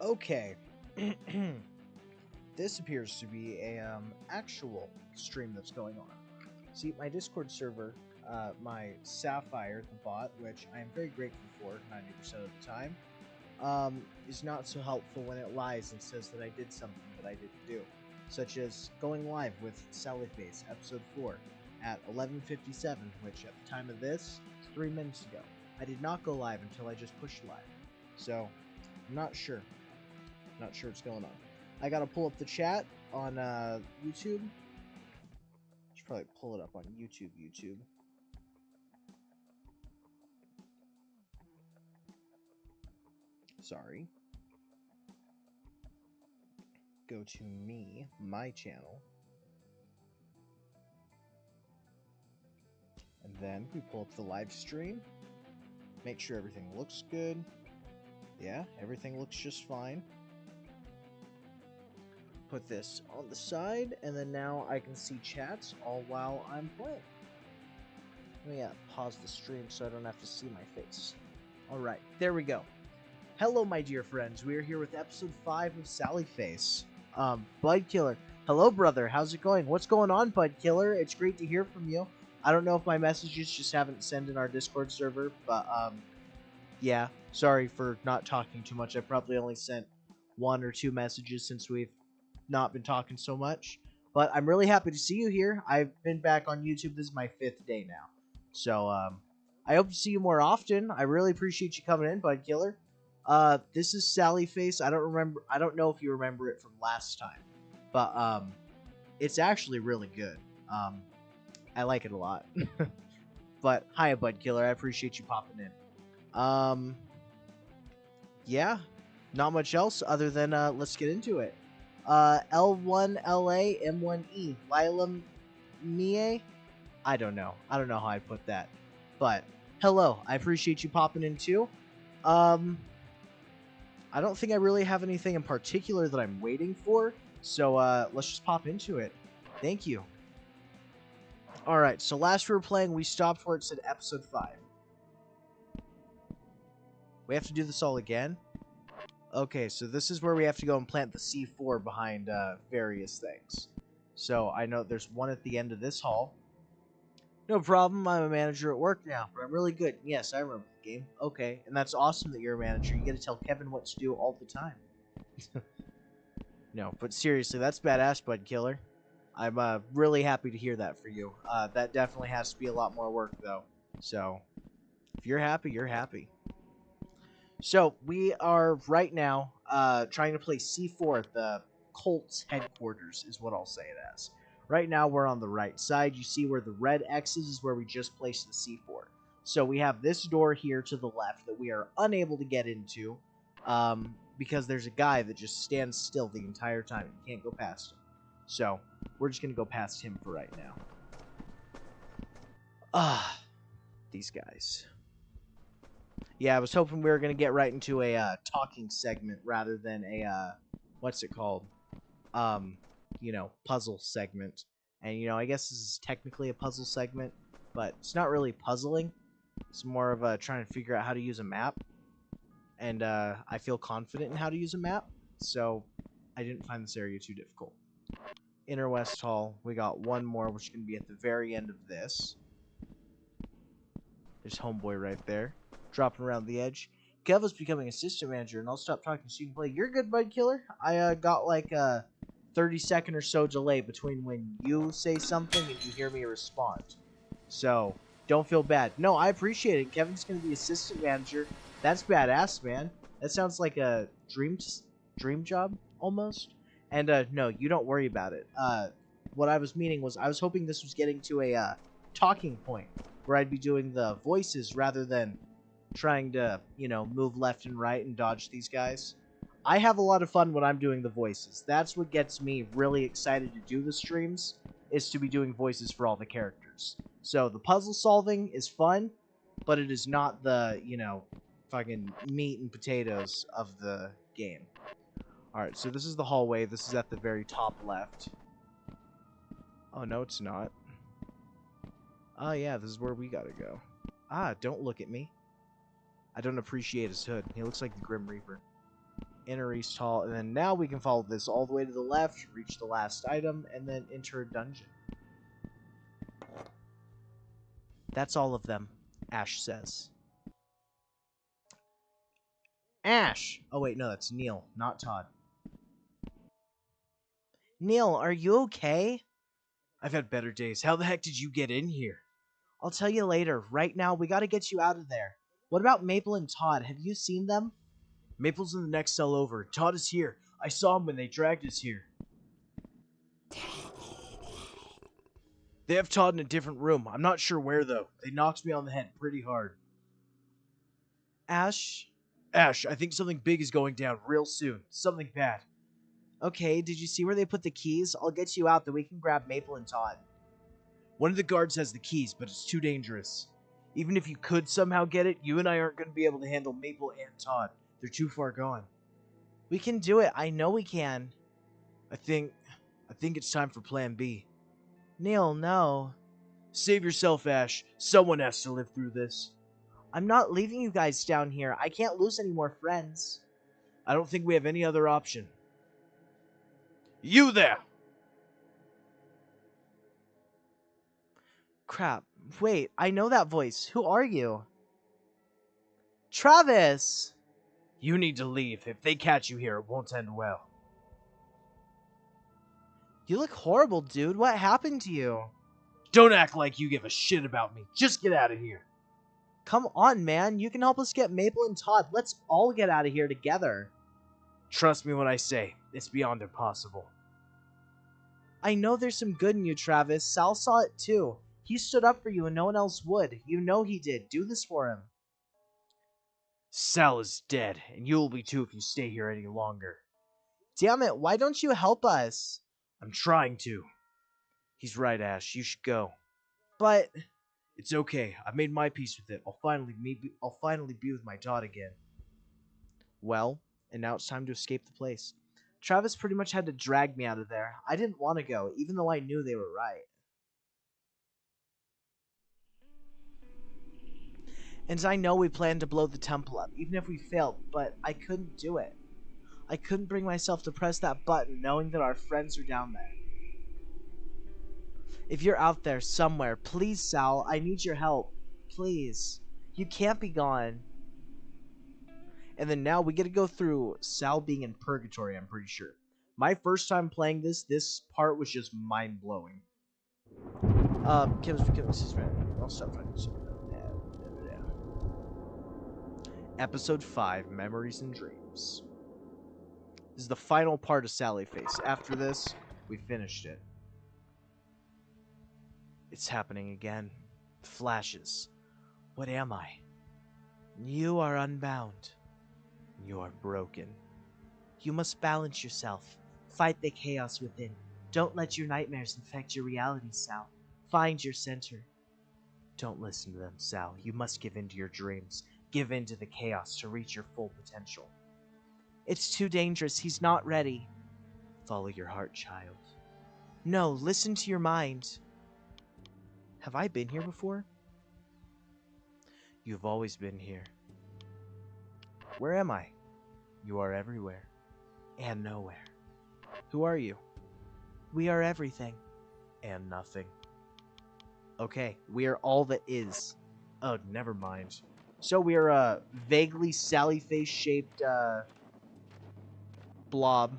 Okay. This appears to be a actual stream that's going on. See, my Discord server, my Sapphire, the bot, which I am very grateful for 90% of the time, is not so helpful when it lies and says that I did something that I didn't do, such as going live with Sallyface episode 4 at 11:57, which at the time of this is 3 minutes ago. I did not go live until I just pushed live, so I'm not sure. Not sure what's going on. I gotta pull up the chat on YouTube. Should probably pull it up on YouTube. Sorry. Go to me, my channel. And then we pull up the live stream. Make sure everything looks good. Yeah, everything looks just fine. Put this on the side, and then now I can see chats all while I'm playing. Let me pause the stream so I don't have to see my face. Alright, there we go. Hello, my dear friends. We are here with episode 5 of Sallyface. Bud Killer. Hello, brother. How's it going? What's going on, Bud Killer? It's great to hear from you. I don't know if my messages just haven't sent in our Discord server, but, yeah. Sorry for not talking too much. I probably only sent 1 or 2 messages since we've not been talking so much. But I'm really happy to see you here. I've been back on YouTube. This is my 5th day now. So, I hope to see you more often. I really appreciate you coming in, Bud Killer. This is Sallyface. I don't know if you remember it from last time, but it's actually really good. I like it a lot. But hi, Bud Killer. I appreciate you popping in. Yeah, not much else other than let's get into it. L1LA M1E Lila Mie. I don't know how I'd put that, but hello. I appreciate you popping in too. I don't think I really have anything in particular that I'm waiting for, so let's just pop into it. Thank you. Alright, so last we were playing, we stopped where it said episode 5. We have to do this all again? Okay, so this is where we have to go and plant the C4 behind various things. So I know there's one at the end of this hall. No problem, I'm a manager at work now, but I'm really good. Yes, I remember the game. Okay, and that's awesome that you're a manager. You get to tell Kevin what to do all the time. No, but seriously, that's badass, Bud Killer. I'm really happy to hear that for you. That definitely has to be a lot more work, though. So, if you're happy, you're happy. So, we are right now trying to play C4 at the Colt's headquarters, is what I'll say it as. Right now, we're on the right side. You see where the red X is where we just placed the C4. So, we have this door here to the left that we are unable to get into because there's a guy that just stands still the entire time. You can't go past him. So, we're just going to go past him for right now. These guys. Yeah, I was hoping we were going to get right into a talking segment rather than a, what's it called? Puzzle segment. And, I guess this is technically a puzzle segment, but it's not really puzzling. It's more of trying to figure out how to use a map. And I feel confident in how to use a map, so I didn't find this area too difficult. Inner West Hall, we got one more, which is going to be at the very end of this. There's Homeboy right there, dropping around the edge. Keva's becoming assistant manager, and I'll stop talking so you can play. You're good, Bud Killer. I got like a 30-second or so delay between when you say something and you hear me respond. So, don't feel bad. No, I appreciate it. Kevin's going to be assistant manager. That's badass, man. That sounds like a dream job, almost. And, no, you don't worry about it. What I was meaning was I was hoping this was getting to a talking point where I'd be doing the voices rather than trying to, move left and right and dodge these guys. I have a lot of fun when I'm doing the voices. That's what gets me really excited to do the streams, is to be doing voices for all the characters. So the puzzle solving is fun, but it is not the, fucking meat and potatoes of the game. Alright, so this is the hallway. This is at the very top left. Oh, no, it's not. Oh, yeah, this is where we gotta go. Ah, don't look at me. I don't appreciate his hood. He looks like the Grim Reaper. Inner East Hall, and then now we can follow this all the way to the left, reach the last item, and then enter a dungeon. That's all of them, Ash says. Ash! Oh wait, no, that's Neil, not Todd. Neil, are you okay? I've had better days. How the heck did you get in here? I'll tell you later. Right now, we gotta get you out of there. What about Maple and Todd? Have you seen them? Maple's in the next cell over. Todd is here. I saw him when they dragged us here. They have Todd in a different room. I'm not sure where, though. They knocked me on the head pretty hard. Ash? Ash, I think something big is going down real soon. Something bad. Okay, did you see where they put the keys? I'll get you out, then we can grab Maple and Todd. One of the guards has the keys, but it's too dangerous. Even if you could somehow get it, you and I aren't going to be able to handle Maple and Todd. They're too far gone. We can do it. I know we can. I think it's time for Plan B. Neil, no. Save yourself, Ash. Someone has to live through this. I'm not leaving you guys down here. I can't lose any more friends. I don't think we have any other option. You there! Crap. Wait, I know that voice. Who are you? Travis! You need to leave. If they catch you here, it won't end well. You look horrible, dude. What happened to you? Don't act like you give a shit about me. Just get out of here. Come on, man. You can help us get Maple and Todd. Let's all get out of here together. Trust me when I say, it's beyond impossible. I know there's some good in you, Travis. Sal saw it too. He stood up for you and no one else would. You know he did. Do this for him. Sal is dead, and you will be too if you stay here any longer. Damn it, why don't you help us? I'm trying to. He's right, Ash. You should go. But it's okay. I made my peace with it. I'll finally be with my Todd again. Well, and now it's time to escape the place. Travis pretty much had to drag me out of there. I didn't want to go, even though I knew they were right. And I know we planned to blow the temple up, even if we failed, but I couldn't do it. I couldn't bring myself to press that button knowing that our friends are down there. If you're out there somewhere, please, Sal, I need your help. Please. You can't be gone. And then now we get to go through Sal being in purgatory, I'm pretty sure. My first time playing this part was just mind-blowing. Excuse me. I'll stop trying to... Episode 5, Memories and Dreams. This is the final part of Sally Face. After this, we finished it. It's happening again. Flashes. What am I? You are unbound. You are broken. You must balance yourself. Fight the chaos within. Don't let your nightmares infect your reality, Sal. Find your center. Don't listen to them, Sal. You must give in to your dreams. Give in to the chaos to reach your full potential. It's too dangerous. He's not ready. Follow your heart, child. No, listen to your mind. Have I been here before? You've always been here. Where am I? You are everywhere. And nowhere. Who are you? We are everything. And nothing. Okay, we are all that is. Oh, never mind. So we are a vaguely Sally face shaped blob.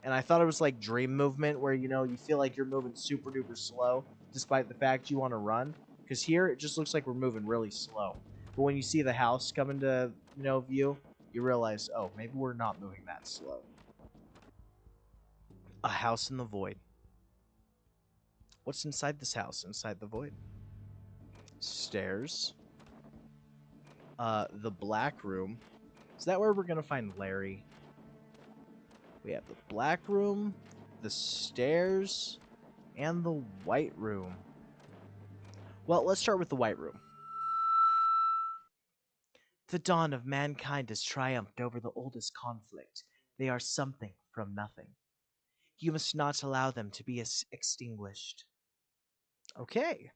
And I thought it was like dream movement where, you know, you feel like you're moving super duper slow despite the fact you want to run. Because here it just looks like we're moving really slow. But when you see the house come into, you know, view, you realize, oh, maybe we're not moving that slow. A house in the void. What's inside this house, inside the void? Stairs. The black room. Is that where we're gonna find Larry? We have the black room, the stairs, and the white room. Well, let's start with the white room. The dawn of mankind has triumphed over the oldest conflict. They are something from nothing. You must not allow them to be extinguished. Okay.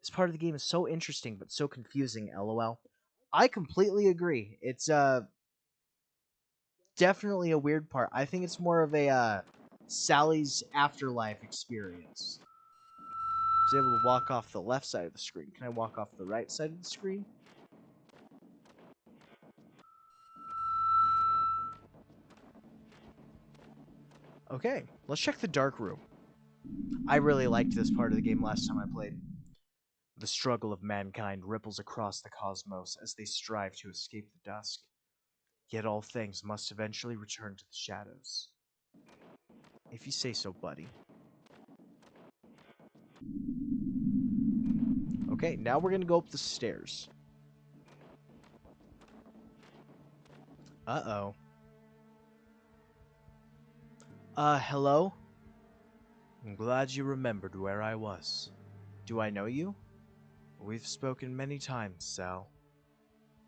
This part of the game is so interesting, but so confusing, lol. I completely agree. It's, definitely a weird part. I think it's more of a Sally's afterlife experience. I was able to walk off the left side of the screen. Can I walk off the right side of the screen? Okay, let's check the dark room. I really liked this part of the game last time I played. The struggle of mankind ripples across the cosmos as they strive to escape the dusk. Yet all things must eventually return to the shadows. If you say so, buddy. Okay, now we're gonna go up the stairs. Uh-oh. Hello? I'm glad you remembered where I was. Do I know you? We've spoken many times, Sal.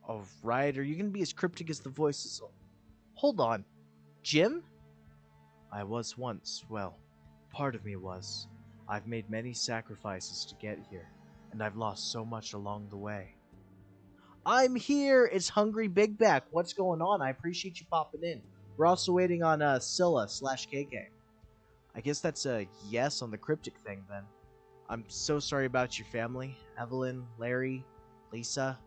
Alright, are you gonna be as cryptic as the voices? Hold on. Jim? I was once, well, part of me was. I've made many sacrifices to get here, and I've lost so much along the way. I'm here! It's Hungry Big Back. What's going on? I appreciate you popping in. We're also waiting on Scylla/KK. I guess that's a yes on the cryptic thing, then. I'm so sorry about your family. Evelyn, Larry, Lisa.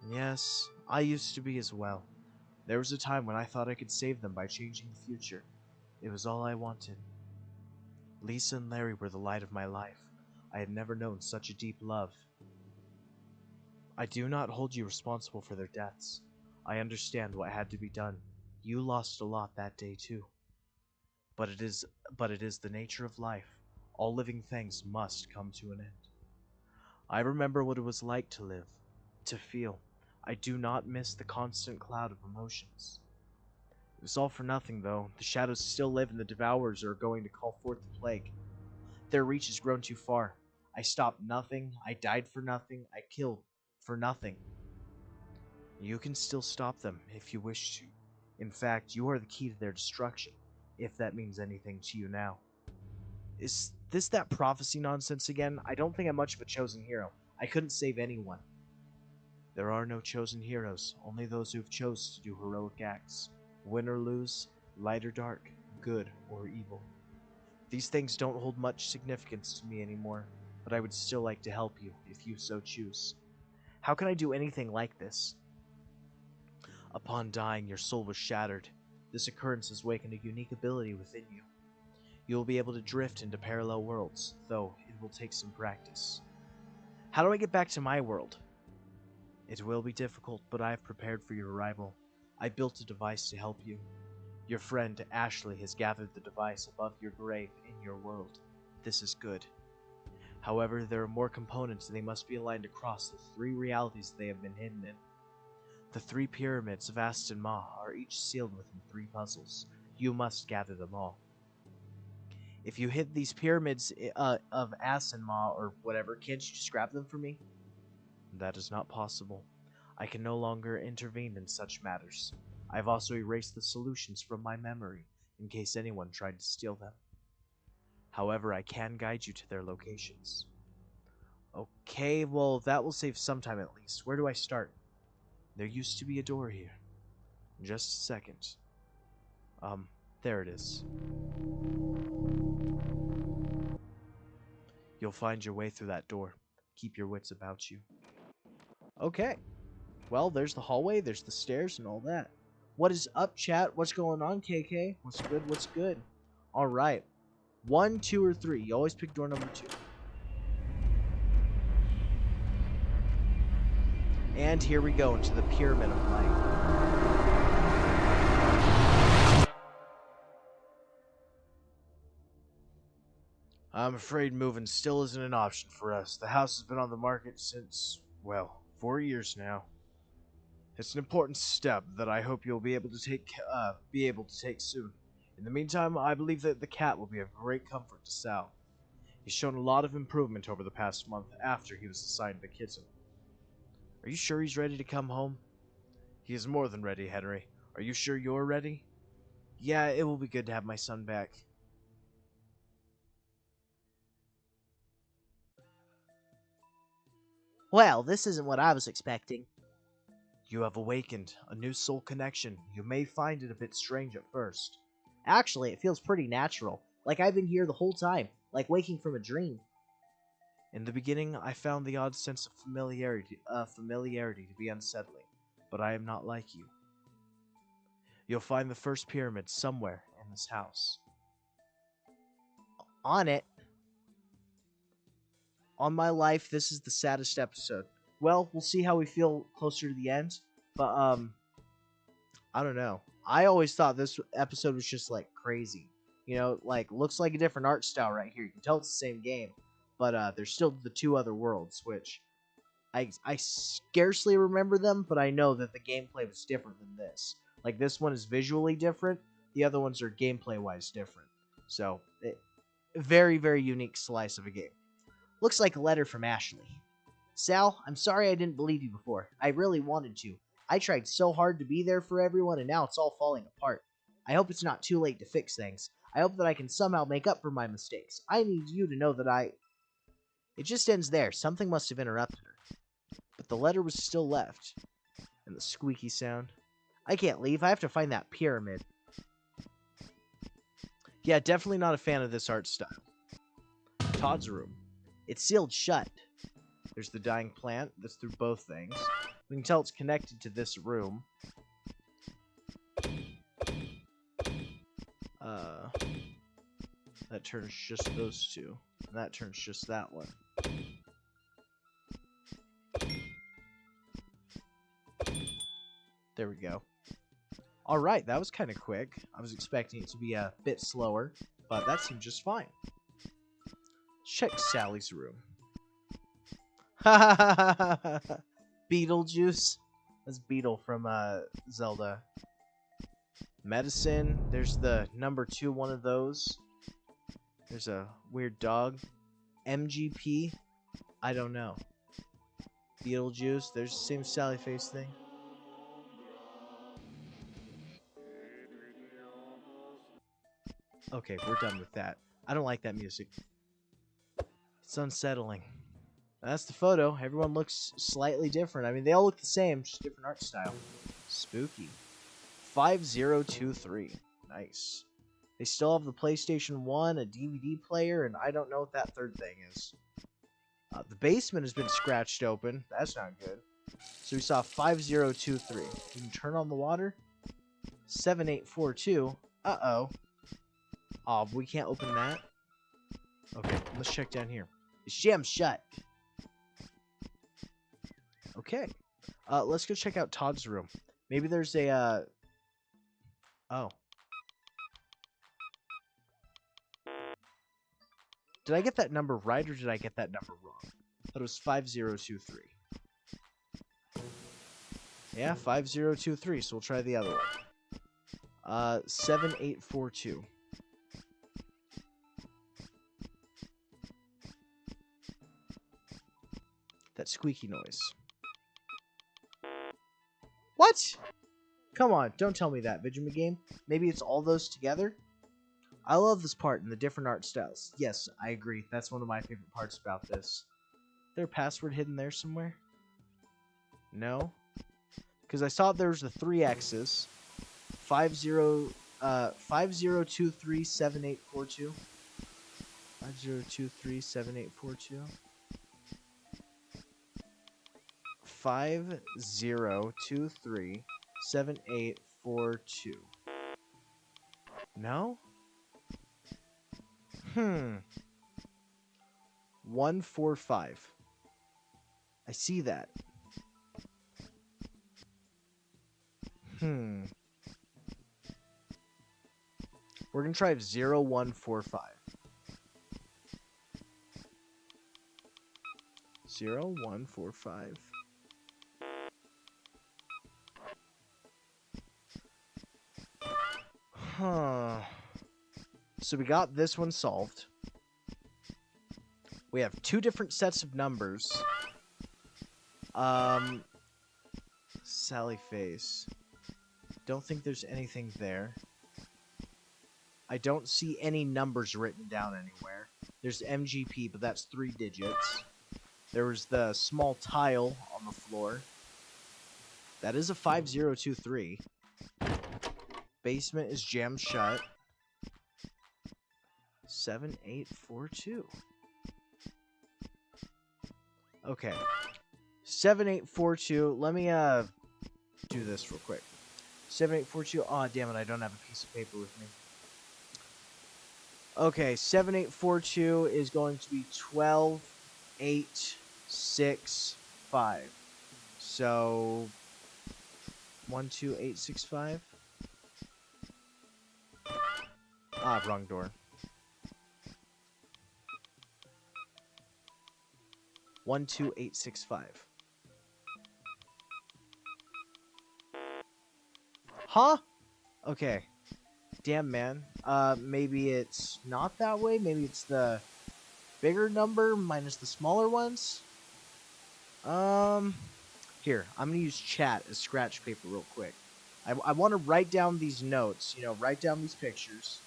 Yes, I used to be as well. There was a time when I thought I could save them by changing the future. It was all I wanted. Lisa and Larry were the light of my life. I had never known such a deep love. I do not hold you responsible for their deaths. I understand what had to be done. You lost a lot that day too. But it is the nature of life. All living things must come to an end. I remember what it was like to live, to feel. I do not miss the constant cloud of emotions. It was all for nothing, though. The shadows still live, and the devourers are going to call forth the plague. Their reach has grown too far. I stopped nothing. I died for nothing. I killed for nothing. You can still stop them if you wish to. In fact, you are the key to their destruction, if that means anything to you now. Is this that prophecy nonsense again? I don't think I'm much of a chosen hero. I couldn't save anyone. There are no chosen heroes, only those who have chose to do heroic acts. Win or lose, light or dark, good or evil. These things don't hold much significance to me anymore, but I would still like to help you, if you so choose. How can I do anything like this? Upon dying, your soul was shattered. This occurrence has awakened a unique ability within you. You will be able to drift into parallel worlds, though it will take some practice. How do I get back to my world? It will be difficult, but I have prepared for your arrival. I built a device to help you. Your friend Ashley has gathered the device above your grave in your world. This is good. However, there are more components and they must be aligned across the 3 realities they have been hidden in. The 3 pyramids of Aston Ma are each sealed within 3 puzzles. You must gather them all. If you hit these pyramids of Aston Ma or whatever, can't you just grab them for me? That is not possible. I can no longer intervene in such matters. I've also erased the solutions from my memory, in case anyone tried to steal them. However, I can guide you to their locations. Okay, well, that will save some time at least. Where do I start? There used to be a door here. Just a second. There it is. You'll find your way through that door. Keep your wits about you. Okay. Well, there's the hallway, there's the stairs, and all that. What is up, chat? What's going on, KK? What's good? What's good? All right. 1, 2, or 3. You always pick door number 2. And here we go into the Pyramid of Light. I'm afraid moving still isn't an option for us. The house has been on the market since, well, 4 years now. It's an important step that I hope you'll be able to take soon. In the meantime, I believe that the cat will be of great comfort to Sal. He's shown a lot of improvement over the past month after he was assigned the kitten. Are you sure he's ready to come home? He is more than ready, Henry. Are you sure you're ready? Yeah, it will be good to have my son back. Well, this isn't what I was expecting. You have awakened a new soul connection. You may find it a bit strange at first. Actually, it feels pretty natural. Like I've been here the whole time, like waking from a dream. In the beginning, I found the odd sense of familiarity to be unsettling, but I am not like you. You'll find the first pyramid somewhere in this house. On it. On my life, this is the saddest episode. Well, we'll see how we feel closer to the end, but I don't know. I always thought this episode was just like crazy. You know, like looks like a different art style right here. You can tell it's the same game, but there's still the two other worlds, which I scarcely remember them, but I know that the gameplay was different than this. Like this one is visually different, the other ones are gameplay wise different. So, very, very unique slice of a game. Looks like a letter from Ashley. Sal, I'm sorry I didn't believe you before. I really wanted to. I tried so hard to be there for everyone, and now it's all falling apart. I hope it's not too late to fix things. I hope that I can somehow make up for my mistakes. I need you to know that I... It just ends there. Something must have interrupted her. But the letter was still left. And the squeaky sound. I can't leave. I have to find that pyramid. Yeah, definitely not a fan of this art style. Todd's room. It's sealed shut. There's the dying plant. That's through both things. We can tell it's connected to this room. That turns just those two. And that turns just that one. There we go. Alright, that was kind of quick. I was expecting it to be a bit slower, but that seemed just fine. Let's check Sally's room. Beetlejuice. That's Beetle from Zelda. Medicine. There's the number 2 one of those. There's a weird dog. MGP. I don't know. Beetlejuice. There's the same Sally face thing. Okay, we're done with that. I don't like that music. It's unsettling. That's the photo. Everyone looks slightly different. I mean, they all look the same, just different art style. Spooky. 5023. Nice. They still have the PlayStation 1, a DVD player, and I don't know what that third thing is. The basement has been scratched open. That's not good. So we saw 5023. We can turn on the water. 7842. Uh-oh. Oh, we can't open that. Okay, let's check down here. It's jammed shut. Okay. Let's go check out Todd's room. Maybe there's a, Oh. Did I get that number right, or did I get that number wrong? I thought it was 5023. Yeah, 5023, so we'll try the other one. 7842. That squeaky noise. What? Come on, don't tell me that, Vigima Game. Maybe it's all those together? I love this part and the different art styles. Yes, I agree. That's one of my favorite parts about this. Is there a password hidden there somewhere? No? Because I saw there was the 3 X's. 50237842. 50237842. 50237842. No? 145. I see that. We're gonna try 0145. 0145. Huh. So we got this one solved. We have 2 different sets of numbers. Sally face. Don't think there's anything there. I don't see any numbers written down anywhere. There's MGP, but that's 3 digits. There was the small tile on the floor. That is a 5023. Basement is jammed shut. 7842. Okay. 7842. Let me do this real quick. 7842. Oh, damn it, I don't have a piece of paper with me. Okay, 7842 is going to be 12865. So 12865. Ah, wrong door. 12865. Huh? Okay. Damn, man. Maybe it's not that way. Maybe it's the bigger number minus the smaller ones. Here, I'm gonna use chat as scratch paper real quick. I want to write down these notes. You know, write down these pictures.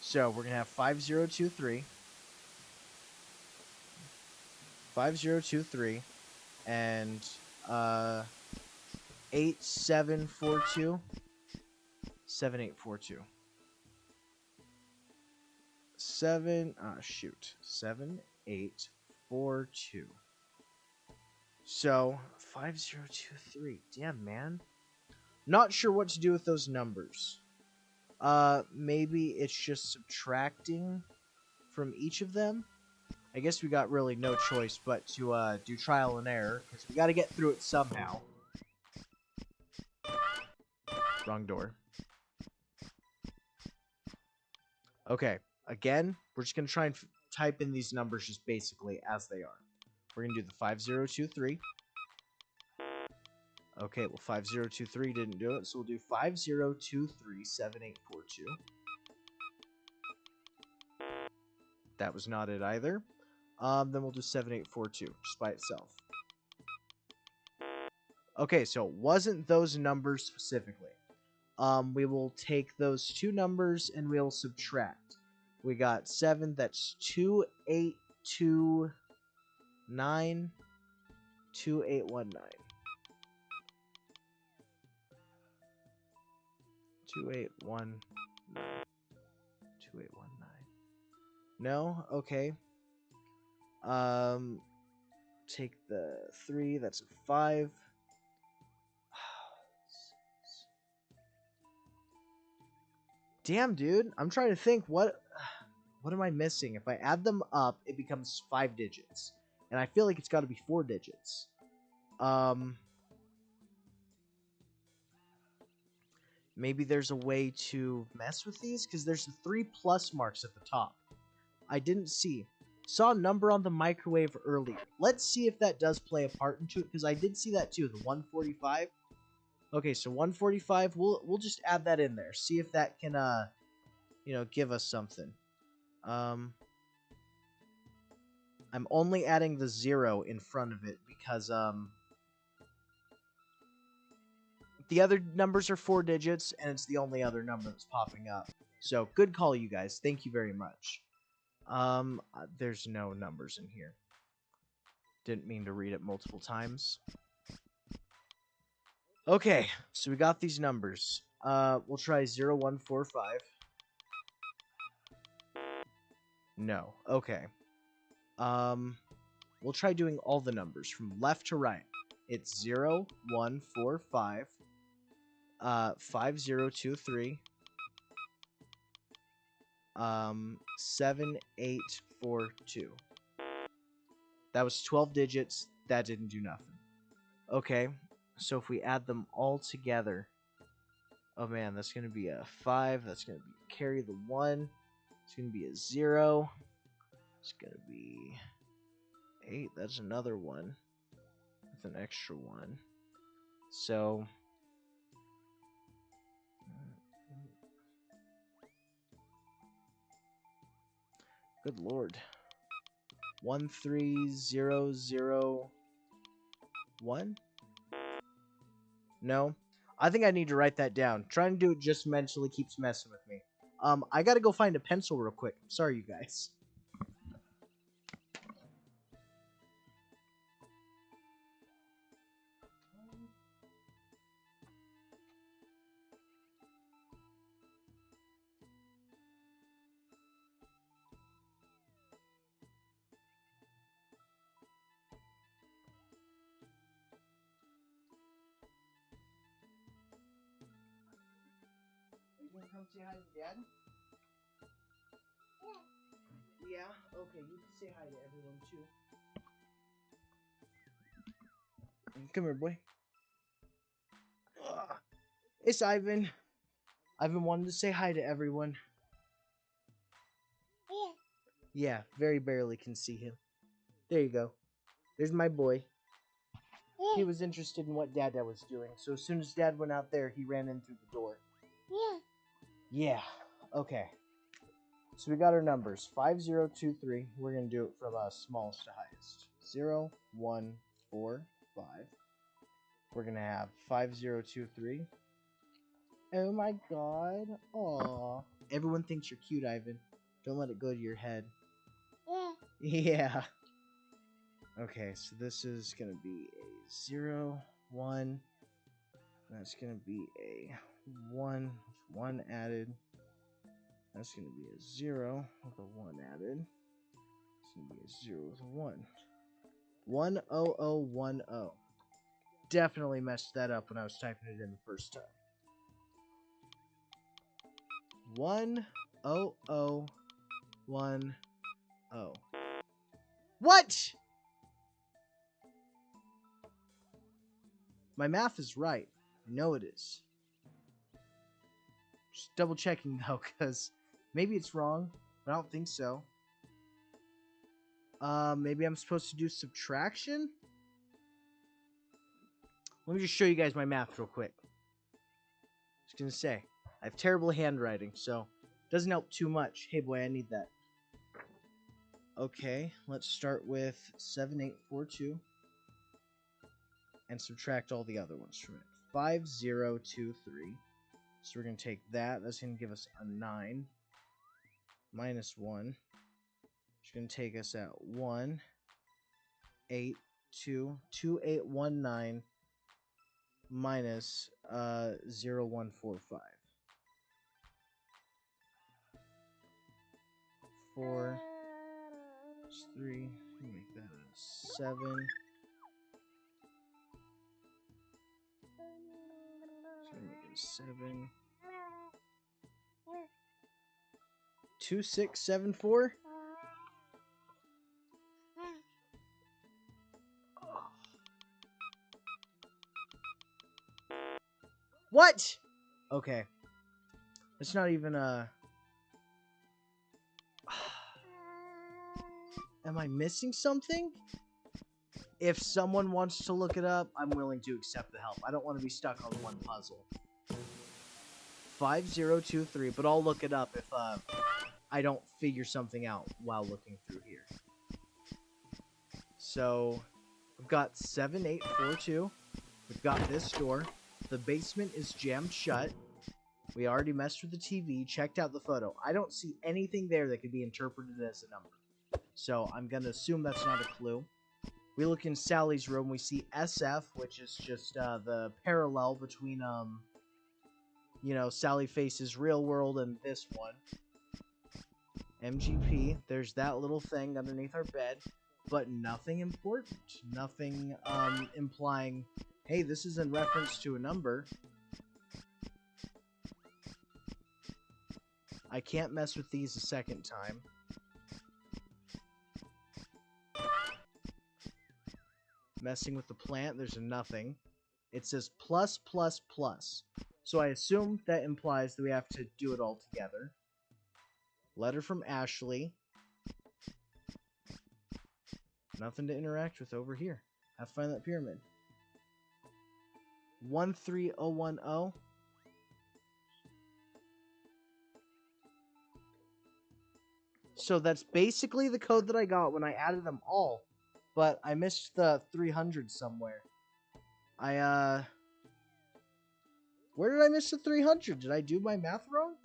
So we're gonna have 5023, 5023, and 8742, 7842. 7842. So 5023. Damn, man. Not sure what to do with those numbers. Maybe it's just subtracting from each of them. I guess we got really no choice but to do trial and error, because we got to get through it somehow. Wrong door. Okay, again, we're just going to try and type in these numbers just basically as they are. We're going to do the 5023. Okay, well, 5023 didn't do it, so we'll do 50237842. That was not it either. Then we'll do 7842 just by itself. Okay, so it wasn't those numbers specifically. We will take those two numbers and we'll subtract. We got 7, that's 2829, 2819. 2819. 2819. No? Okay. Take the 3, that's a 5. Damn, dude. I'm trying to think what am I missing? If I add them up, it becomes 5 digits. And I feel like it's got to be 4 digits. Maybe there's a way to mess with these, because there's the 3 plus marks at the top. I didn't see. Saw a number on the microwave earlier. Let's see if that does play a part into it, because I did see that too, the 145. Okay, so 145, we'll just add that in there. See if that can, you know, give us something. I'm only adding the 0 in front of it because, the other numbers are 4 digits, and it's the only other number that's popping up. So, good call, you guys. Thank you very much. There's no numbers in here. Didn't mean to read it multiple times. Okay, so we got these numbers. We'll try 0145. No. Okay. We'll try doing all the numbers from left to right. It's 0145, 5023, 7842. That was 12 digits. That didn't do nothing. Okay, so if we add them all together, oh man, that's going to be a 5. That's going to be carry the 1. It's going to be a 0. It's going to be 8. That's another 1 with an extra 1. So good lord. 13001? No. I think I need to write that down. Trying to do it just mentally keeps messing with me. I gotta go find a pencil real quick. Sorry, you guys. wanna come say hi to Dad? Yeah? Okay, you can say hi to everyone too. Come here, boy. Ugh. It's Ivan. Ivan wanted to say hi to everyone. Yeah, very barely can see him. There you go. There's my boy. He was interested in what Dad was doing, so as soon as Dad went out there, he ran in through the door. Yeah. Okay. So we got our numbers. 5023. We're going to do it from smallest to highest. 0, 1, 4, 5. We're going to have 5023. Oh my god. Aw. Everyone thinks you're cute, Ivan. Don't let it go to your head. Yeah. Okay, so this is going to be a 0, 1. That's going to be a 1 with 1 added. That's going to be a 0 with a 1 added. It's going to be a 0 with a 1. 10010. Definitely messed that up when I was typing it in the first time. 10010. What? My math is right. I know it is. Just double checking though, because maybe it's wrong, but I don't think so. Maybe I'm supposed to do subtraction? Let me just show you guys my math real quick. Just gonna say, I have terrible handwriting, so it doesn't help too much. Hey boy, I need that. Okay, let's start with 7842 and subtract all the other ones from it. 5023. So we're gonna take that. That's gonna give us a 9 minus 1. It's gonna take us at 1, 8, 2, 2819 minus 0145. 4, 3, make that a 7. So make it a 7. 2674. What? Okay. It's not even a... Am I missing something? If someone wants to look it up, I'm willing to accept the help. I don't want to be stuck on one puzzle. 5023, but I'll look it up if I don't figure something out while looking through here. So, we've got 7842. We've got this door. The basement is jammed shut. We already messed with the TV, checked out the photo. I don't see anything there that could be interpreted as a number. So I'm going to assume that's not a clue. We look in Sally's room. We see SF, which is just the parallel between, you know, Sally Face's real world and this one. MGP. There's that little thing underneath our bed. But nothing important. Nothing implying, hey, this is in reference to a number. I can't mess with these a second time. Messing with the plant, there's a nothing. It says plus, plus, plus. So I assume that implies that we have to do it all together. Letter from Ashley. Nothing to interact with over here. Have to find that pyramid. 13010. So that's basically the code that I got when I added them all. But I missed the 300 somewhere. Where did I miss the 300? Did I do my math wrong?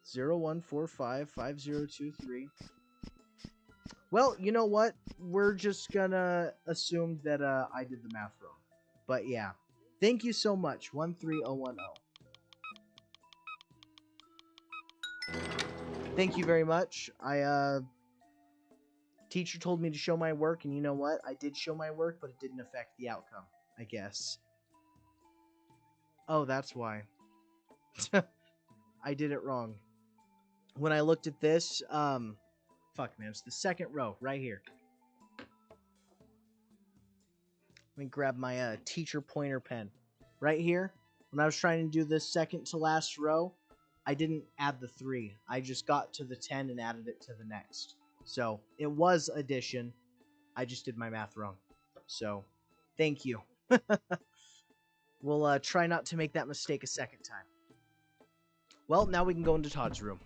01455023. Well, you know what? We're just gonna assume that I did the math wrong. But yeah. Thank you so much. 13010. Thank you very much. Teacher told me to show my work, and you know what? I did show my work, but it didn't affect the outcome, I guess. Oh, that's why. I did it wrong. When I looked at this, fuck, man, it's the second row right here. Let me grab my teacher pointer pen. Right here, when I was trying to do this second to last row, I didn't add the 3. I just got to the 10 and added it to the next. So, it was addition. I just did my math wrong. So, thank you. We'll try not to make that mistake a second time. Well, now we can go into Todd's room.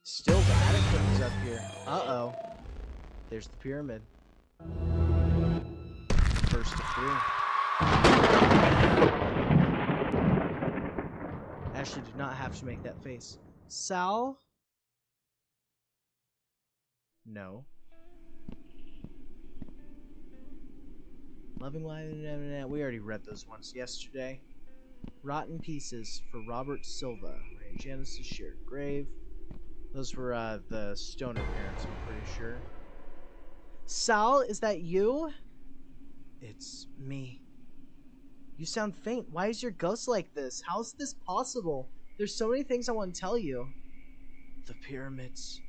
Still, the attic curtain's up here. Uh-oh. There's the pyramid. First of 3. Ashley did not have to make that face. Sal? No. Loving Life. We already read those ones yesterday. Rotten Pieces for Robert Silva. Janice's shared grave. Those were the Stoner parents, I'm pretty sure. Sal, is that you? It's me. You sound faint. Why is your ghost like this? How's this possible? There's so many things I want to tell you. The pyramids.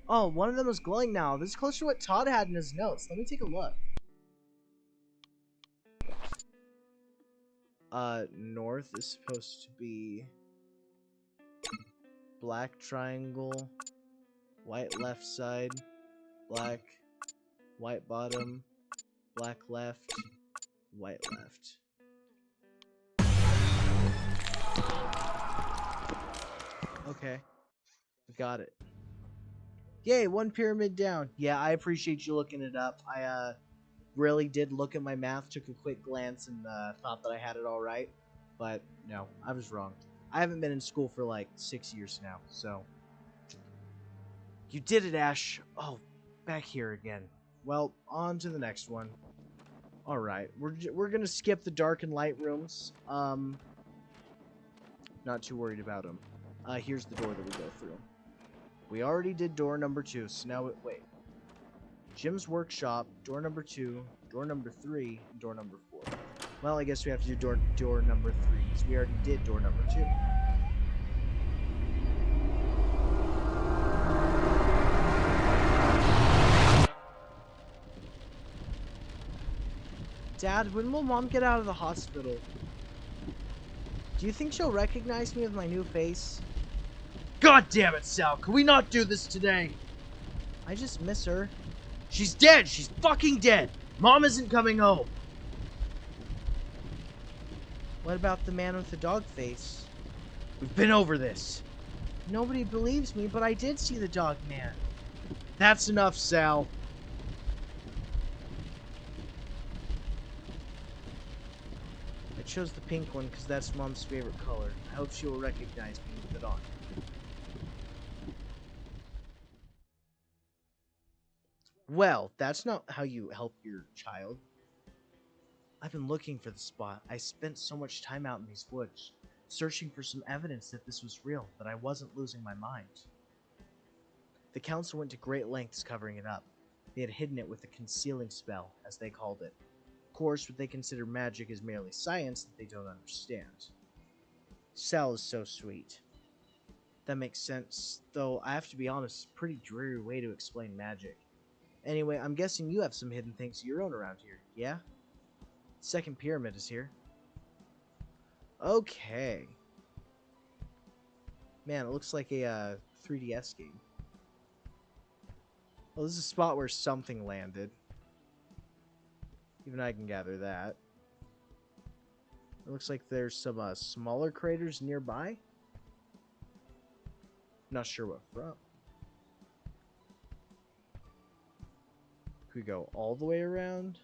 Oh, one of them is glowing now. This is closer to what Todd had in his notes. Let me take a look. North is supposed to be black triangle, white left side, black, white bottom, black left, white left. Okay. Got it. Yay, 1 pyramid down. Yeah, I appreciate you looking it up. I really did look at my math, took a quick glance, and thought that I had it all right. But no, I was wrong. I haven't been in school for like 6 years now, so. You did it, Ash. Oh, back here again. Well, on to the next one. Alright, we're gonna skip the dark and light rooms. Not too worried about them. Here's the door that we go through. We already did door number 2, so now wait. Jim's workshop, door number 2, door number 3, and door number 4. Well, I guess we have to do door number 3, because we already did door number 2. Dad, when will Mom get out of the hospital? Do you think she'll recognize me with my new face? God damn it, Sal! Can we not do this today? I just miss her. She's dead! She's fucking dead! Mom isn't coming home! What about the man with the dog face? We've been over this. Nobody believes me, but I did see the dog man. That's enough, Sal. I chose the pink one because that's Mom's favorite color. I hope she will recognize me with it on. Well, that's not how you help your child. I've been looking for the spot. I spent so much time out in these woods, searching for some evidence that this was real, that I wasn't losing my mind. The council went to great lengths covering it up. They had hidden it with a concealing spell, as they called it. Of course, what they consider magic is merely science that they don't understand. Sal is so sweet. That makes sense, though I have to be honest, it's a pretty dreary way to explain magic. Anyway, I'm guessing you have some hidden things of your own around here, yeah? Second pyramid is here. Okay. Man, it looks like a 3DS game. Well, this is a spot where something landed. Even I can gather that. It looks like there's some smaller craters nearby. Not sure what from. Could we go all the way around?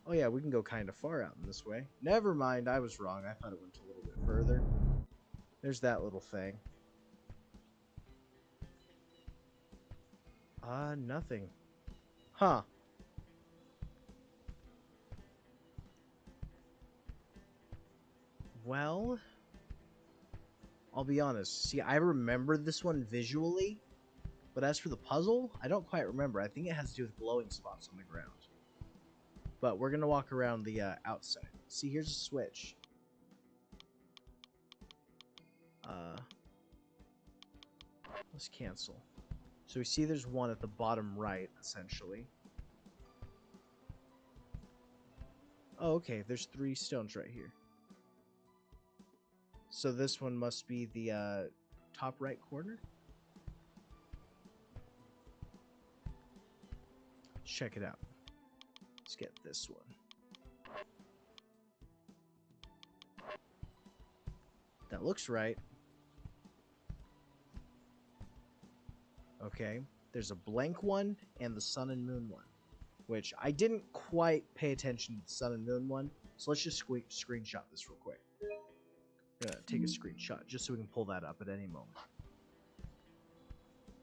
Oh yeah, we can go kind of far out in this way. Never mind, I was wrong. I thought it went a little bit further. There's that little thing. Nothing. Huh. Well, I'll be honest. See, I remember this one visually, but as for the puzzle, I don't quite remember. I think it has to do with glowing spots on the ground. But we're gonna walk around the outside. See, here's a switch. Let's cancel. So we see there's one at the bottom right, essentially. Oh, okay. There's 3 stones right here. So this one must be the top right corner. Let's check it out. Let's get this one. That looks right. Okay. There's a blank one and the sun and moon one, which I didn't quite pay attention to the sun and moon one. So let's just screenshot this real quick. I'm gonna take a screenshot just so we can pull that up at any moment.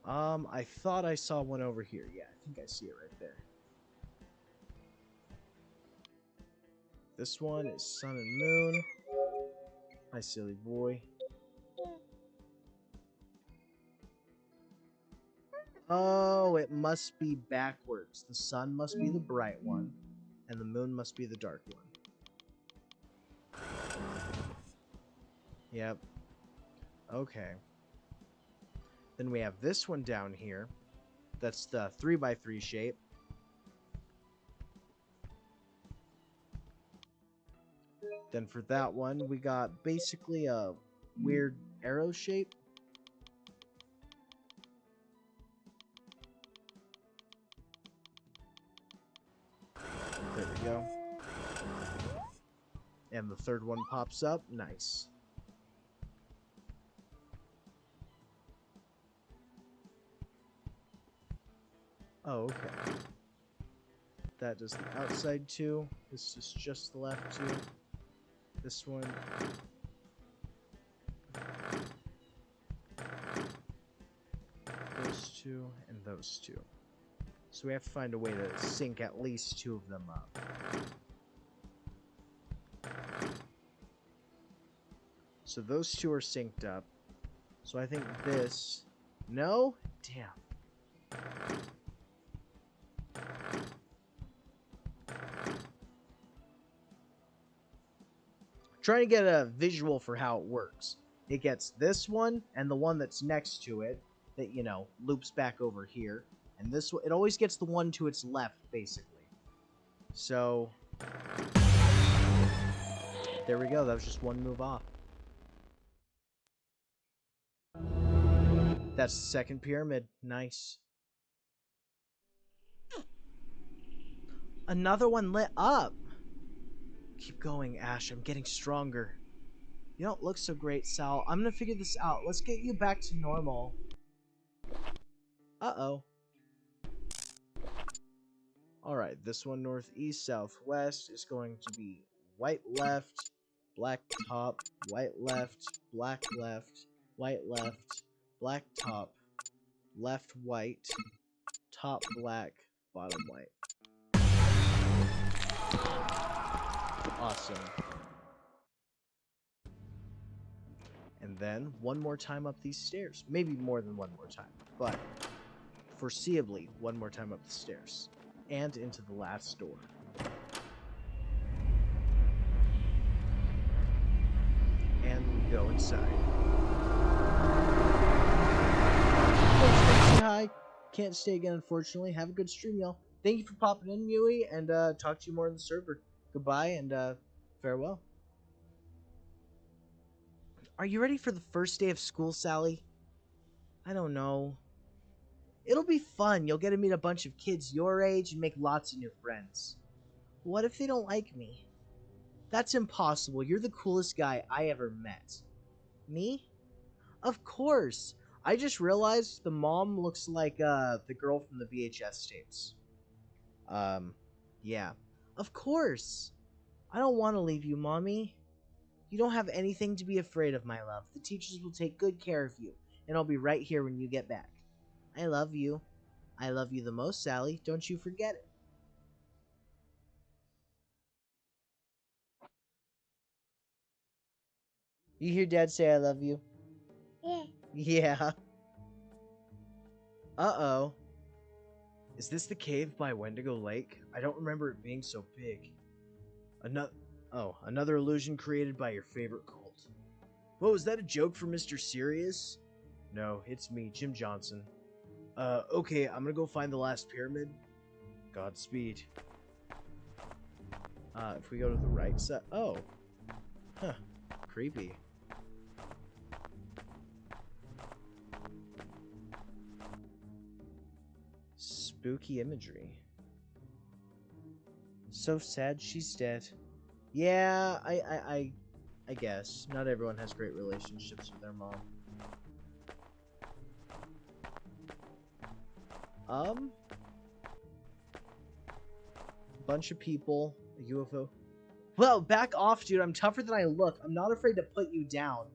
I thought I saw one over here. Yeah, I think I see it right there. This one is sun and moon. My silly boy. Oh, it must be backwards. The sun must be the bright one, and the moon must be the dark one. Yep. Okay. Then we have this one down here. That's the 3x3 shape. Then for that one, we got basically a weird arrow shape. There we go. And the third one pops up. Nice. Oh, okay. That does the outside too. This is just the left two. This one. Those two and those two. So we have to find a way to sync at least 2 of them up. So those 2 are synced up. So I think this... No? Damn. Trying to get a visual for how it works. It gets this one and the one that's next to it that, you know, loops back over here. And this one, it always gets the one to its left, basically. So, there we go. That was just one move off. That's the second pyramid. Nice. Another one lit up. Keep going, Ash. I'm getting stronger. You don't look so great, Sal. I'm gonna figure this out. Let's get you back to normal. Uh-oh. Alright, this one northeast, southwest is going to be white left, black top, white left, black left, white left, black top, left white, top black, bottom white. Awesome. And then one more time up these stairs. Maybe more than one more time, but foreseeably one more time up the stairs. And into the last door. And we go inside. Thanks, hi. Can't stay again, unfortunately. Have a good stream, y'all. Thank you for popping in, Mui, and talk to you more in the server. Goodbye and farewell. Are you ready for the first day of school, Sally? I don't know. It'll be fun. You'll get to meet a bunch of kids your age and make lots of new friends. What if they don't like me? That's impossible. You're the coolest guy I ever met. Me? Of course. I just realized the mom looks like the girl from the VHS tapes. Yeah. Of course. I don't want to leave you, Mommy. You don't have anything to be afraid of, my love. The teachers will take good care of you, and I'll be right here when you get back. I love you. I love you the most, Sally. Don't you forget it. You hear Dad say I love you? Yeah. Yeah. Uh-oh. Is this the cave by Wendigo Lake? I don't remember it being so big. Another illusion created by your favorite cult. Whoa, is that a joke for Mr. Serious? No, it's me, Jim Johnson. Okay, I'm gonna go find the last pyramid. Godspeed. If we go to the right side... Oh. Huh. Creepy. Spooky imagery. So sad she's dead. Yeah, I guess. Not everyone has great relationships with their mom. Bunch of people, a UFO. Well, back off, dude. I'm tougher than I look. I'm not afraid to put you down.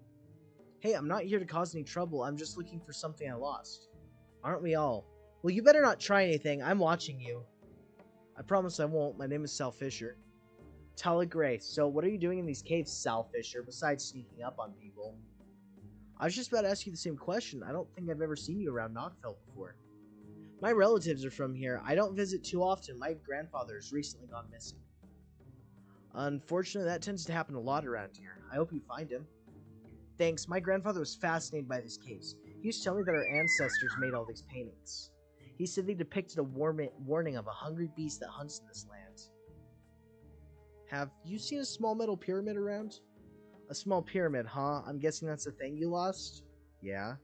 Hey, I'm not here to cause any trouble. I'm just looking for something I lost. Aren't we all? Well, you better not try anything. I'm watching you. I promise I won't. My name is Sal Fisher. Tala Gray. So, what are you doing in these caves, Sal Fisher, besides sneaking up on people? I was just about to ask you the same question. I don't think I've ever seen you around Knockfell before. My relatives are from here. I don't visit too often. My grandfather has recently gone missing. Unfortunately, that tends to happen a lot around here. I hope you find him. Thanks. My grandfather was fascinated by these caves. He used to tell me that our ancestors made all these paintings. He said they depicted a warning of a hungry beast that hunts in this land. Have you seen a small metal pyramid around? A small pyramid, huh? I'm guessing that's the thing you lost? Yeah.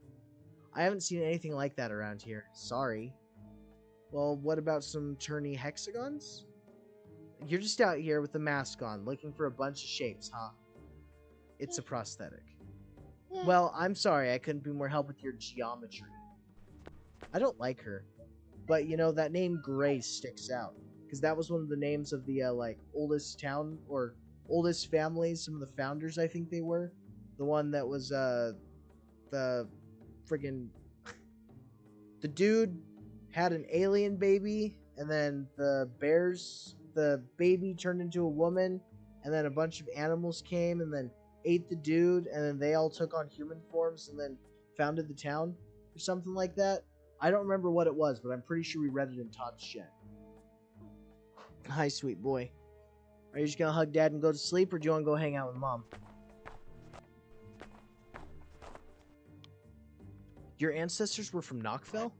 I haven't seen anything like that around here. Sorry. Well, what about some turny hexagons? You're just out here with a mask on, looking for a bunch of shapes, huh? It's a prosthetic. Well, I'm sorry I couldn't be more help with your geometry. I don't like her. But, you know, that name Gray sticks out. Because that was one of the names of the, oldest town, or oldest families, some of the founders, I think they were. The one that was, the friggin... the dude had an alien baby, and then the baby turned into a woman, and then a bunch of animals came, and then ate the dude, and then they all took on human forms, and then founded the town, or something like that. I don't remember what it was, but I'm pretty sure we read it in Todd's chat. Hi, sweet boy. Are you just gonna hug Dad and go to sleep, or do you want to go hang out with Mom? Your ancestors were from Knockfell?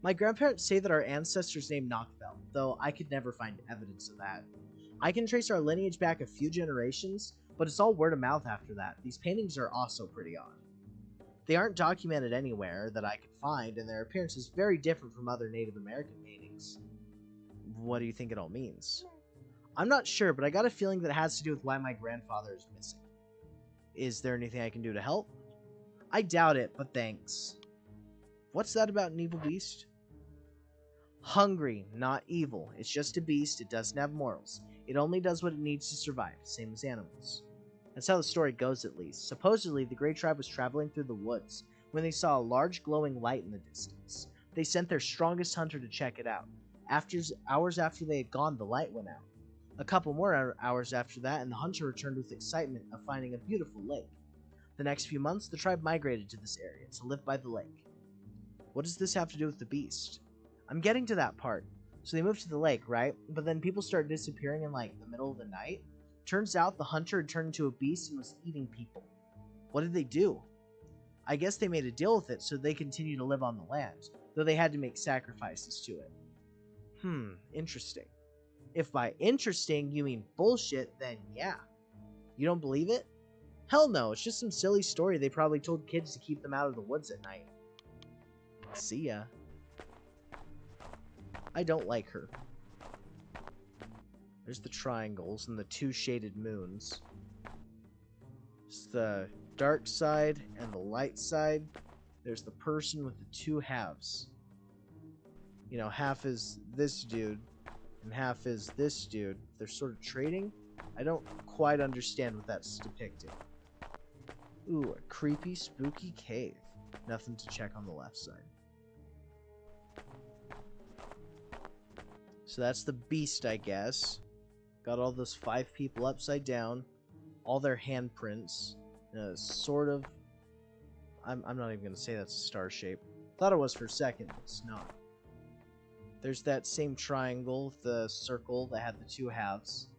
My grandparents say that our ancestors named Knockfell, though I could never find evidence of that. I can trace our lineage back a few generations, but it's all word of mouth after that. These paintings are also pretty odd. They aren't documented anywhere that I could find, and their appearance is very different from other Native American paintings. What do you think it all means? I'm not sure, but I got a feeling that it has to do with why my grandfather is missing. Is there anything I can do to help? I doubt it, but thanks. What's that about an evil beast? Hungry, not evil. It's just a beast. It doesn't have morals. It only does what it needs to survive, same as animals. That's how the story goes, at least. Supposedly, the Grey Tribe was traveling through the woods when they saw a large glowing light in the distance. They sent their strongest hunter to check it out. Hours after they had gone, the light went out. A couple more hours after that, and the hunter returned with excitement of finding a beautiful lake. The next few months, the tribe migrated to this area to live by the lake. What does this have to do with the beast? I'm getting to that part. So they moved to the lake, right? But then people started disappearing in, the middle of the night. Turns out the hunter had turned into a beast and was eating people. What did they do? I guess they made a deal with it so they continue to live on the land, though they had to make sacrifices to it. Interesting. If by interesting you mean bullshit, then yeah. You don't believe it? Hell no, it's just some silly story they probably told kids to keep them out of the woods at night. See ya. I don't like her. There's the triangles and the two shaded moons. It's the dark side and the light side. There's the person with the two halves. You know, half is this dude, and half is this dude. They're sort of trading. I don't quite understand what that's depicting. Ooh, a creepy, spooky cave. Nothing to check on the left side. So that's the beast, I guess. Got all those 5 people upside down. All their handprints. Sort of... I'm not even going to say that's a star shape. Thought it was for a second, but it's not. There's that same triangle, the circle that had the two halves.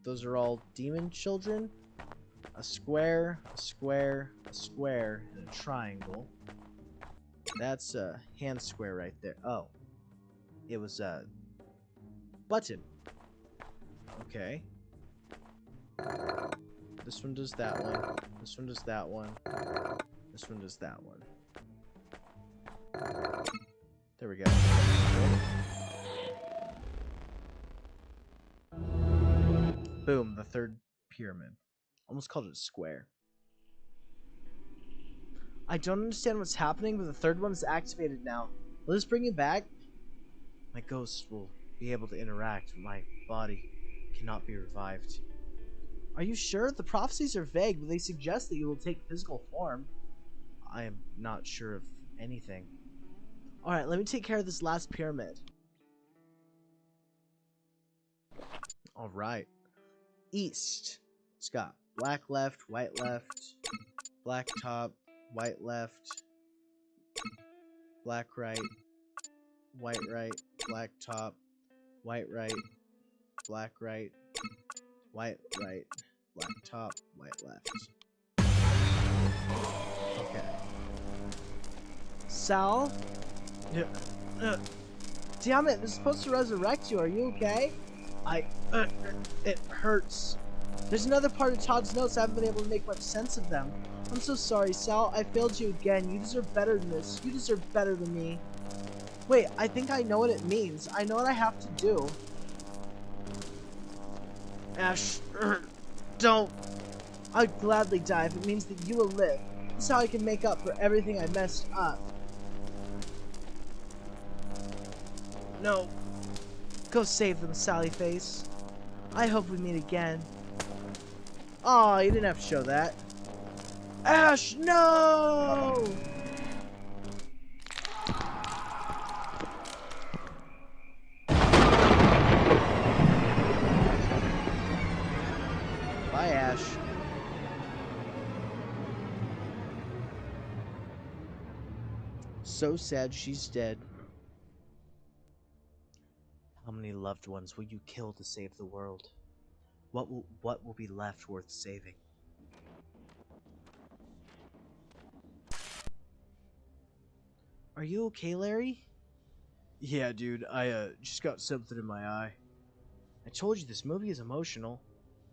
Those are all demon children. A square, a square, a square, and a triangle. That's a hand square right there. Oh. It was a button. Okay. This one does that one. This one does that one. This one does that one. There we go. Boom, the third pyramid. Almost called it a square. I don't understand what's happening, but the third one is activated now. Will this bring you back? My ghost will be able to interact, but my body cannot be revived. Are you sure? The prophecies are vague, but they suggest that you will take physical form. I am not sure of anything. Alright, let me take care of this last pyramid. Alright. East. It's got black left, white left, black top, white left, black right, white right, black top, white right, black right, white right, black top, white left. Okay. Sal? Damn it, this is supposed to resurrect you. Are you okay? It hurts. There's another part of Todd's notes. I haven't been able to make much sense of them. I'm so sorry, Sal. I failed you again. You deserve better than this. You deserve better than me. Wait, I think I know what it means. I know what I have to do. Ash, don't. I'd gladly die if it means that you will live. This is how I can make up for everything I messed up. No. Go save them, Sally Face. I hope we meet again. Aw, you didn't have to show that. Ash, no! Bye, Ash. So sad she's dead. How many loved ones will you kill to save the world? What will be left worth saving? Are you okay, Larry? Yeah, dude, I just got something in my eye. I told you this movie is emotional.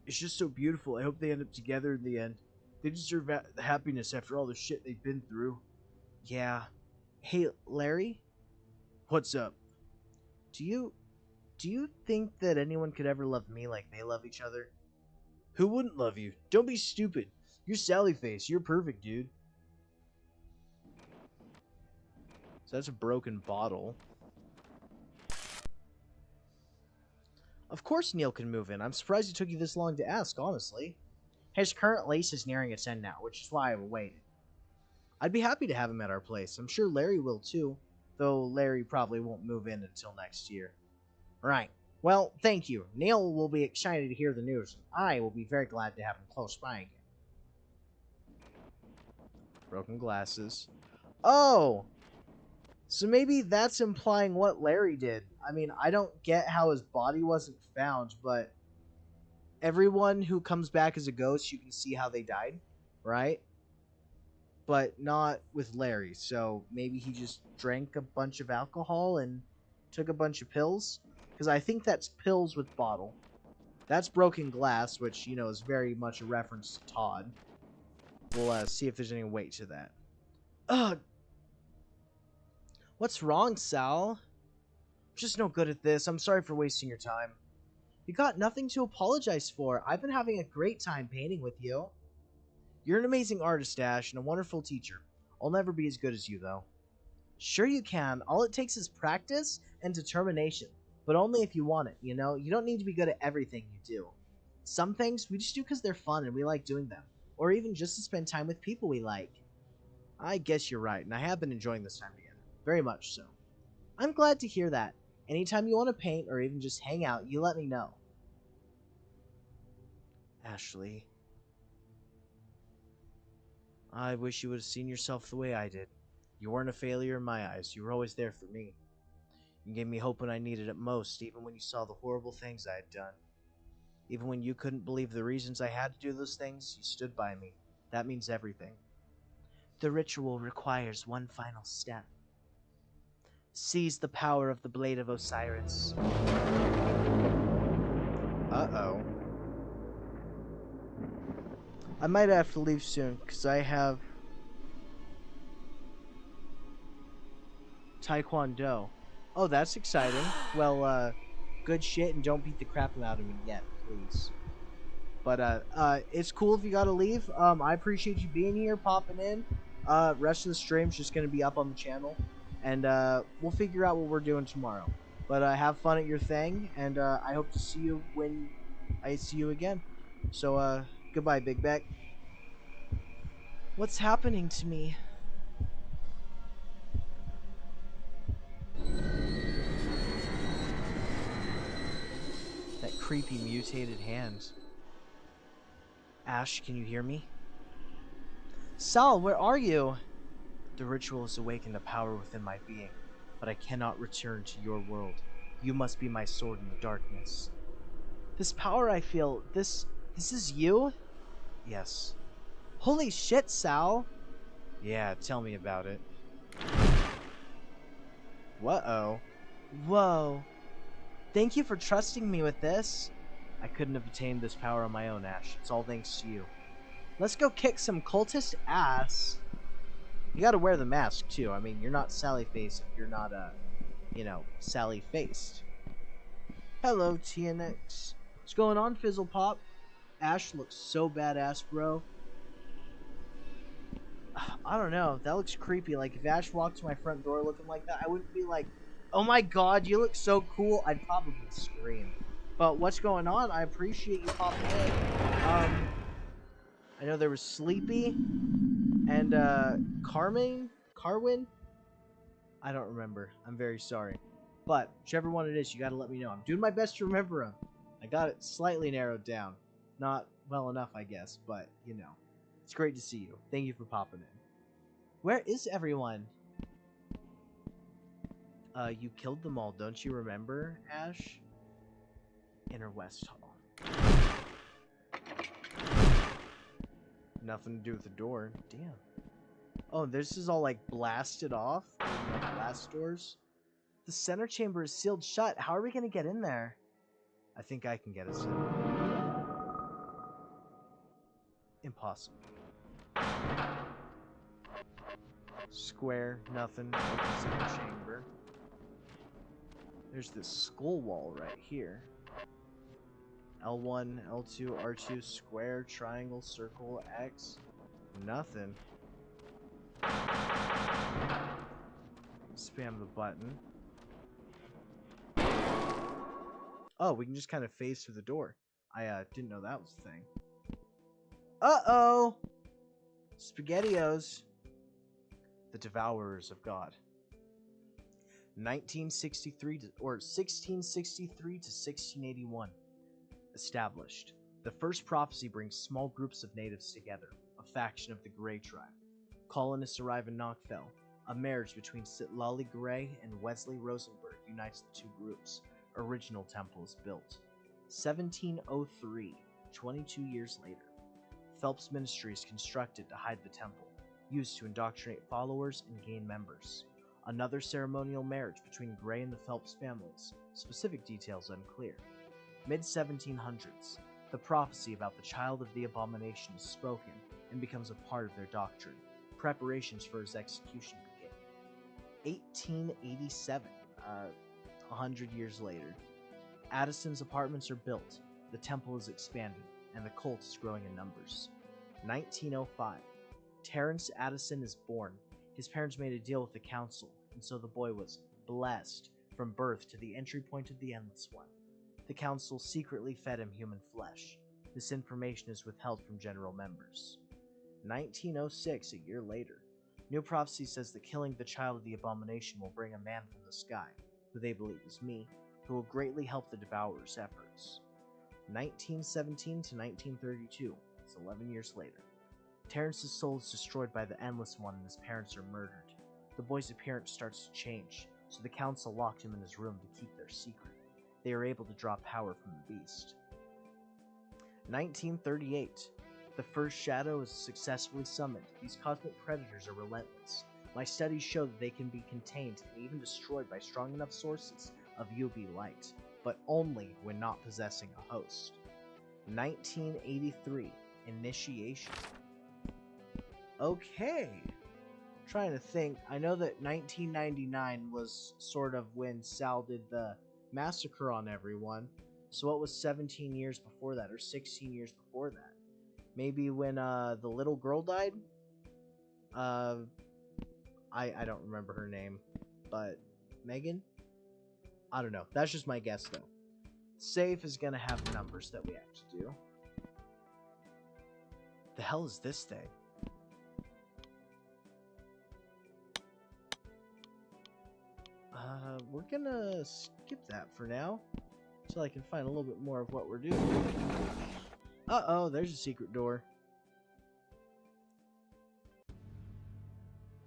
It's just so beautiful. I hope they end up together in the end. They deserve happiness after all the shit they've been through. Yeah. Hey, Larry? What's up? Do you think that anyone could ever love me like they love each other? Who wouldn't love you? Don't be stupid. You're Sally Face. You're perfect, dude. So that's a broken bottle. Of course Neil can move in. I'm surprised it took you this long to ask, honestly. His current lease is nearing its end now, which is why I waited. I'd be happy to have him at our place. I'm sure Larry will too, though Larry probably won't move in until next year. Right. Well, thank you. Neil will be excited to hear the news, and I will be very glad to have him close by again. Broken glasses. Oh! So maybe that's implying what Larry did. I mean, I don't get how his body wasn't found, but everyone who comes back as a ghost, you can see how they died, right? But not with Larry. So maybe he just drank a bunch of alcohol and took a bunch of pills? Because I think that's pills with bottle. That's broken glass, which, you know, is very much a reference to Todd. We'll see if there's any weight to that. Ugh! What's wrong, Sal? I'm just no good at this. I'm sorry for wasting your time. You got nothing to apologize for. I've been having a great time painting with you. You're an amazing artist, Ash, and a wonderful teacher. I'll never be as good as you, though. Sure you can. All it takes is practice and determination. But only if you want it, you know? You don't need to be good at everything you do. Some things we just do because they're fun and we like doing them. Or even just to spend time with people we like. I guess you're right, and I have been enjoying this time together. Very much so. I'm glad to hear that. Anytime you want to paint or even just hang out, you let me know. Ashley. I wish you would have seen yourself the way I did. You weren't a failure in my eyes. You were always there for me. You gave me hope when I needed it most, even when you saw the horrible things I had done. Even when you couldn't believe the reasons I had to do those things, you stood by me. That means everything. The ritual requires one final step. Seize the power of the Blade of Osiris. Uh-oh. I might have to leave soon, because I have Taekwondo. Oh, that's exciting. Well, good shit, and don't beat the crap out of me yet, please. But, it's cool if you gotta leave. I appreciate you being here, popping in. Rest of the stream's just gonna be up on the channel. And, we'll figure out what we're doing tomorrow. But, have fun at your thing, and, I hope to see you when I see you again. So, goodbye, Big Beck. What's happening to me? That creepy mutated hand. Ash, can you hear me? Sal, where are you? The ritual has awakened a power within my being, but I cannot return to your world. You must be my sword in the darkness. This power I feel, this is you? Yes. Holy shit, Sal! Yeah, tell me about it. Whoa. Whoa. Thank you for trusting me with this. I couldn't have attained this power on my own, Ash. It's all thanks to you. Let's go kick some cultist ass. You gotta wear the mask, too. I mean, you're not Sally-faced if you're not, Sally-faced. Hello, TNX. What's going on, Fizzle Pop? Ash looks so badass, bro. I don't know. That looks creepy. Like, if Ash walked to my front door looking like that, I wouldn't be like, oh my god, you look so cool. I'd probably scream. But what's going on? I appreciate you popping in. I know there was Sleepy and Carwin. I don't remember. I'm very sorry. But whichever one it is, you gotta let me know. I'm doing my best to remember them. I got it slightly narrowed down. Not well enough, I guess, but you know. It's great to see you. Thank you for popping in. Where is everyone? You killed them all, don't you remember, Ash? Inner West Hall. Nothing to do with the door. Damn. Oh, this is all, like, blasted off? Blast doors? The center chamber is sealed shut. How are we gonna get in there? I think I can get us in. Impossible. Square, nothing. Open center chamber. There's this skull wall right here. L1, L2, R2, square, triangle, circle, X. Nothing. Spam the button. Oh, we can just kind of phase through the door. I didn't know that was a thing. Uh-oh! SpaghettiOs. The Devourers of God. 1663 to 1681. Established. The first prophecy brings small groups of natives together, a faction of the Grey tribe. Colonists arrive in Knockfell. A marriage between Sitlali Grey and Wesley Rosenberg unites the two groups. Original temple is built. 1703, 22 years later. Phelps Ministry is constructed to hide the temple, used to indoctrinate followers and gain members. Another ceremonial marriage between Grey and the Phelps families, specific details unclear. Mid-1700s, the prophecy about the child of the abomination is spoken and becomes a part of their doctrine. Preparations for his execution begin. 1887, 100 years later. Addison's apartments are built, the temple is expanded, and the cult is growing in numbers. 1905. Terrence Addison is born. His parents made a deal with the council, and so the boy was blessed from birth to the entry point of the Endless One. The council secretly fed him human flesh. This information is withheld from general members. 1906, a year later. New prophecy says that killing the child of the abomination will bring a man from the sky, who they believe is me, who will greatly help the Devourer's efforts. 1917 to 1932, it's 11 years later. Terrence's soul is destroyed by the Endless One and his parents are murdered. The boy's appearance starts to change. so the council locked him in his room to keep their secret. They were able to draw power from the beast. 1938. The first shadow is successfully summoned. These cosmic predators are relentless. My studies show that they can be contained and even destroyed by strong enough sources of UV light, but only when not possessing a host. 1983. Initiation. Okay. Trying to think. I know that 1999 was sort of when Sal did the massacre on everyone. So what was 17 years before that, or 16 years before that? Maybe when the little girl died? I don't remember her name, but Megan? I don't know. That's just my guess, though. Safe is gonna have numbers that we have to do. The hell is this thing? We're gonna skip that for now, so I can find a little bit more of what we're doing. Uh-oh, there's a secret door.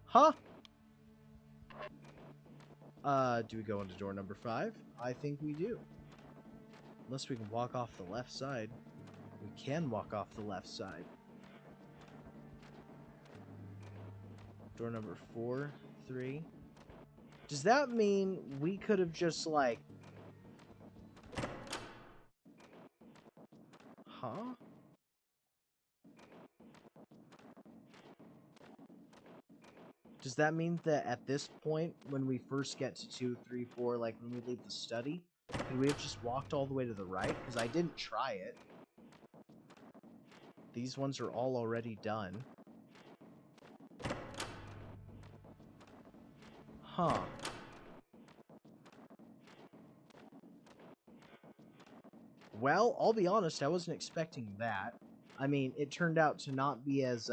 Huh? Do we go into door number 5? I think we do. Unless we can walk off the left side. We can walk off the left side. Door number 4, 3. Does that mean we could have just, like... Huh? Does that mean that at this point, when we first get to 2, 3, 4, like when we leave the study, could we have just walked all the way to the right? Because I didn't try it. These ones are all already done. Huh. Well, I'll be honest, I wasn't expecting that. I mean, it turned out to not be as,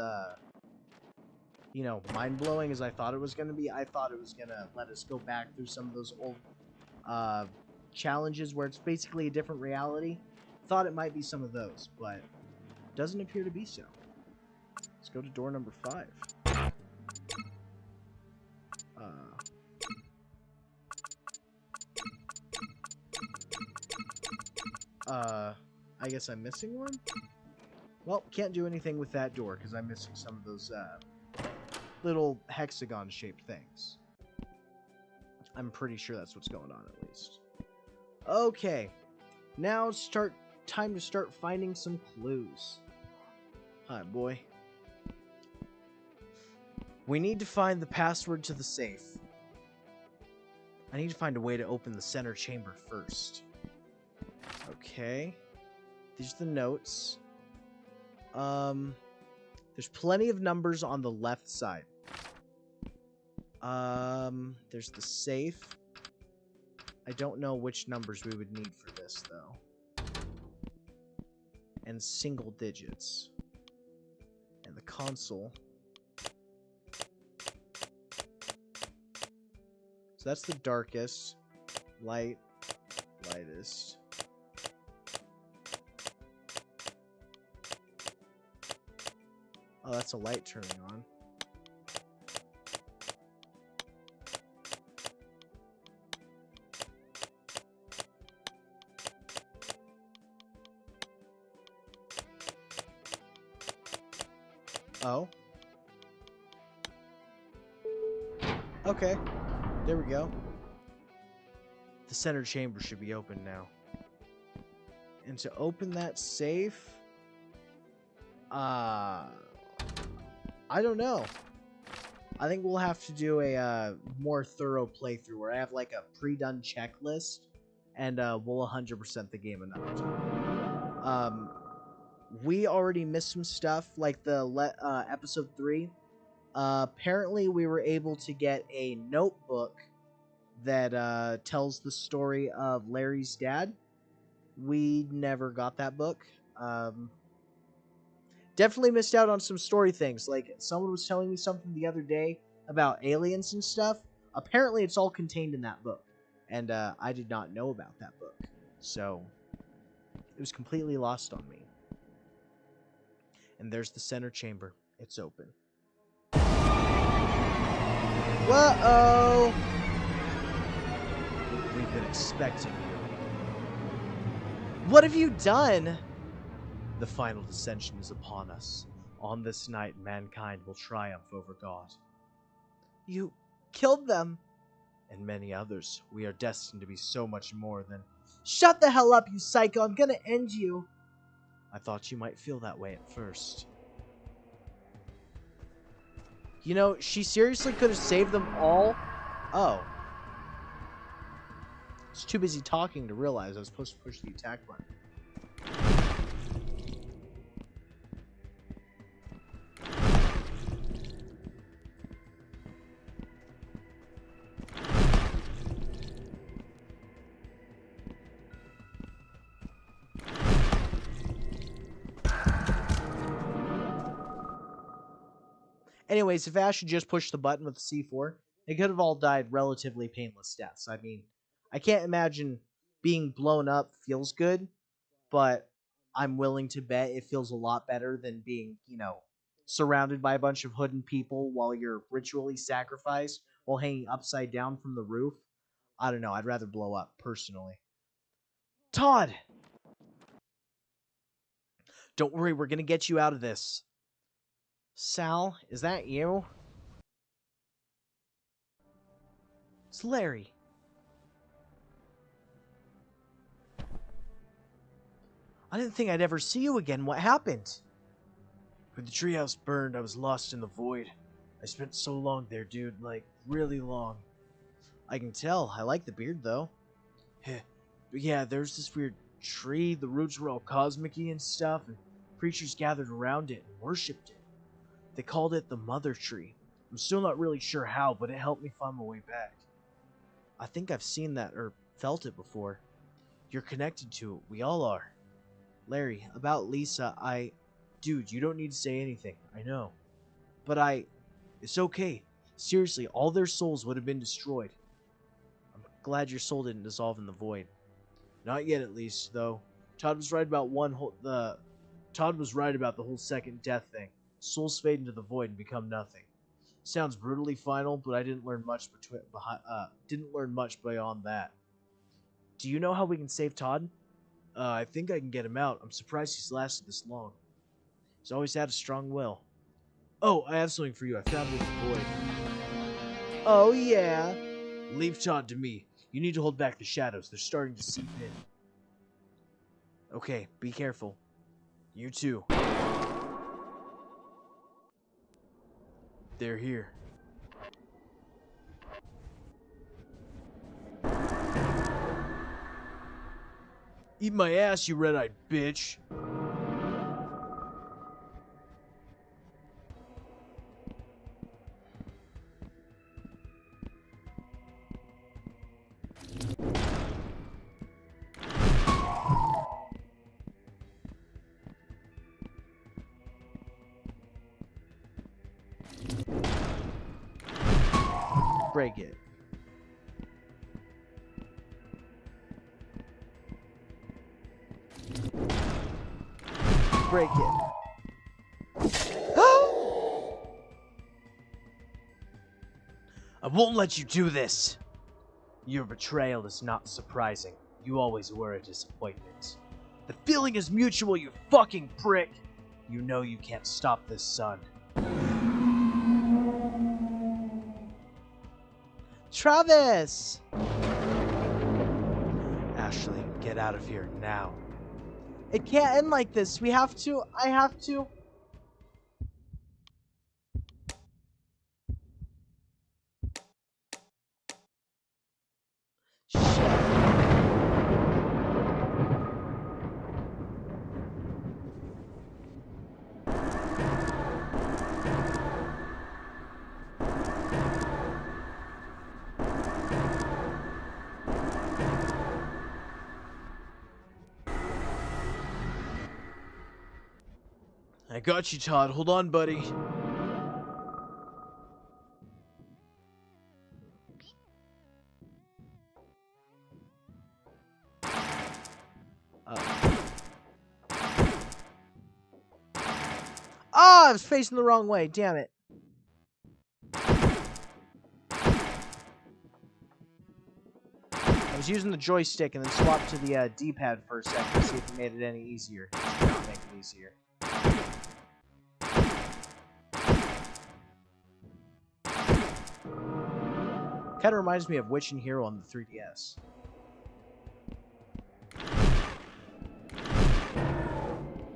you know, mind-blowing as I thought it was going to be. I thought it was going to let us go back through some of those old challenges where it's basically a different reality. Thought it might be some of those, but doesn't appear to be so. Let's go to door number 5. I guess I'm missing one? Well, can't do anything with that door because I'm missing some of those little hexagon-shaped things. I'm pretty sure that's what's going on, at least. Okay, now time to start finding some clues. Hi, boy. We need to find the password to the safe. I need to find a way to open the center chamber first. Okay. These are the notes. There's plenty of numbers on the left side. There's the safe. I don't know which numbers we would need for this, though. And single digits. And the console. So that's the darkest. Light. Lightest. Oh, that's a light turning on. Oh. Okay. There we go. The center chamber should be open now. And to open that safe... I don't know. I think we'll have to do a more thorough playthrough where I have like a pre-done checklist and we'll 100% the game another time. We already missed some stuff like the episode 3. Apparently we were able to get a notebook that tells the story of Larry's dad. We never got that book. Definitely missed out on some story things. Like, someone was telling me something the other day about aliens and stuff. Apparently, it's all contained in that book. And I did not know about that book. So, it was completely lost on me. And there's the center chamber. It's open. Whoa! I've been expecting you. What have you done? The final dissension is upon us. On this night, mankind will triumph over God. You killed them. And many others. We are destined to be so much more than... Shut the hell up, you psycho! I'm gonna end you! I thought you might feel that way at first. You know, she seriously could have saved them all? Oh. I was too busy talking to realize I was supposed to push the attack button. Anyways, if Ash had just pushed the button with the C4, they could have all died relatively painless deaths. I mean, I can't imagine being blown up feels good, but I'm willing to bet it feels a lot better than being, you know, surrounded by a bunch of hooded people while you're ritually sacrificed while hanging upside down from the roof. I don't know, I'd rather blow up, personally. Todd! Don't worry, we're gonna get you out of this. Sal, is that you? It's Larry. I didn't think I'd ever see you again. What happened? When the treehouse burned, I was lost in the void. I spent so long there, dude. Like, really long. I can tell. I like the beard, though. But yeah, there's this weird tree. The roots were all cosmic-y and stuff, and creatures gathered around it and worshipped it. They called it the Mother Tree. I'm still not really sure how, but it helped me find my way back. I think I've seen that, or felt it before. You're connected to it. We all are. Larry, about Lisa, Dude, you don't need to say anything. I know. But It's okay. Seriously, all their souls would have been destroyed. I'm glad your soul didn't dissolve in the void. Not yet, at least, though. Todd was right about the whole second death thing. Souls fade into the void and become nothing. Sounds brutally final, but I didn't learn much beyond that. Do you know how we can save Todd? I think I can get him out. I'm surprised he's lasted this long. He's always had a strong will. Oh, I have something for you. I found it in the void. Oh, yeah. Leave Todd to me. You need to hold back the shadows. They're starting to seep in. Okay, be careful. You too. They're here. Eat my ass, you red-eyed bitch. Break it. Break it. I won't let you do this. Your betrayal is not surprising. You always were a disappointment. The feeling is mutual, you fucking prick. You know you can't stop this, son. Travis! Ashley, get out of here now. It can't end like this. I have to. Shit. I got you, Todd. Hold on, buddy. Oh, I was facing the wrong way. Damn it. I was using the joystick and then swapped to the D-pad for a second to see if it made it any easier. It did not make it easier. Kind of reminds me of Witch and Hero on the 3DS.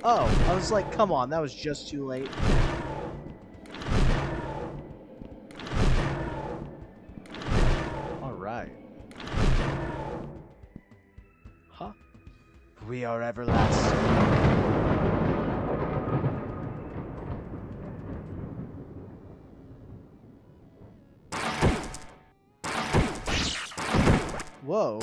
Oh, I was like, come on, that was just too late. Alright. Huh? We are everlasting. Whoa.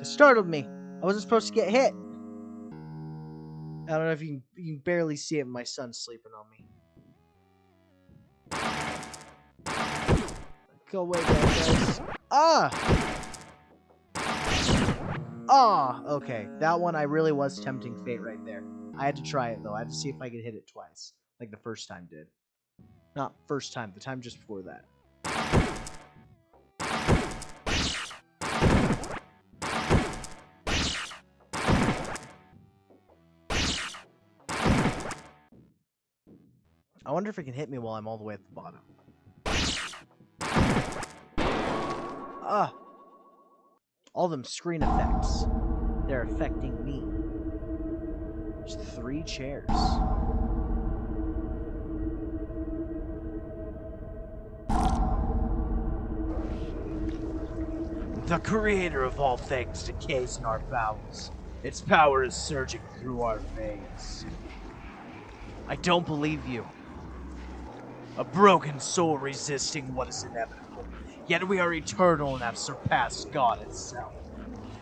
It startled me. I wasn't supposed to get hit. I don't know if you can barely see it. My son's sleeping on me. Go away, guys. Ah! Ah! Okay, that one I really was tempting fate right there. I had to try it, though. I had to see if I could hit it twice. Like the first time did. Not first time, the time just before that. I wonder if it can hit me while I'm all the way at the bottom. Ah! All them screen effects. They're affecting me. There's 3 chairs. The creator of all things decays in our bowels. Its power is surging through our veins. I don't believe you. A broken soul resisting what is inevitable. Yet we are eternal and have surpassed God itself.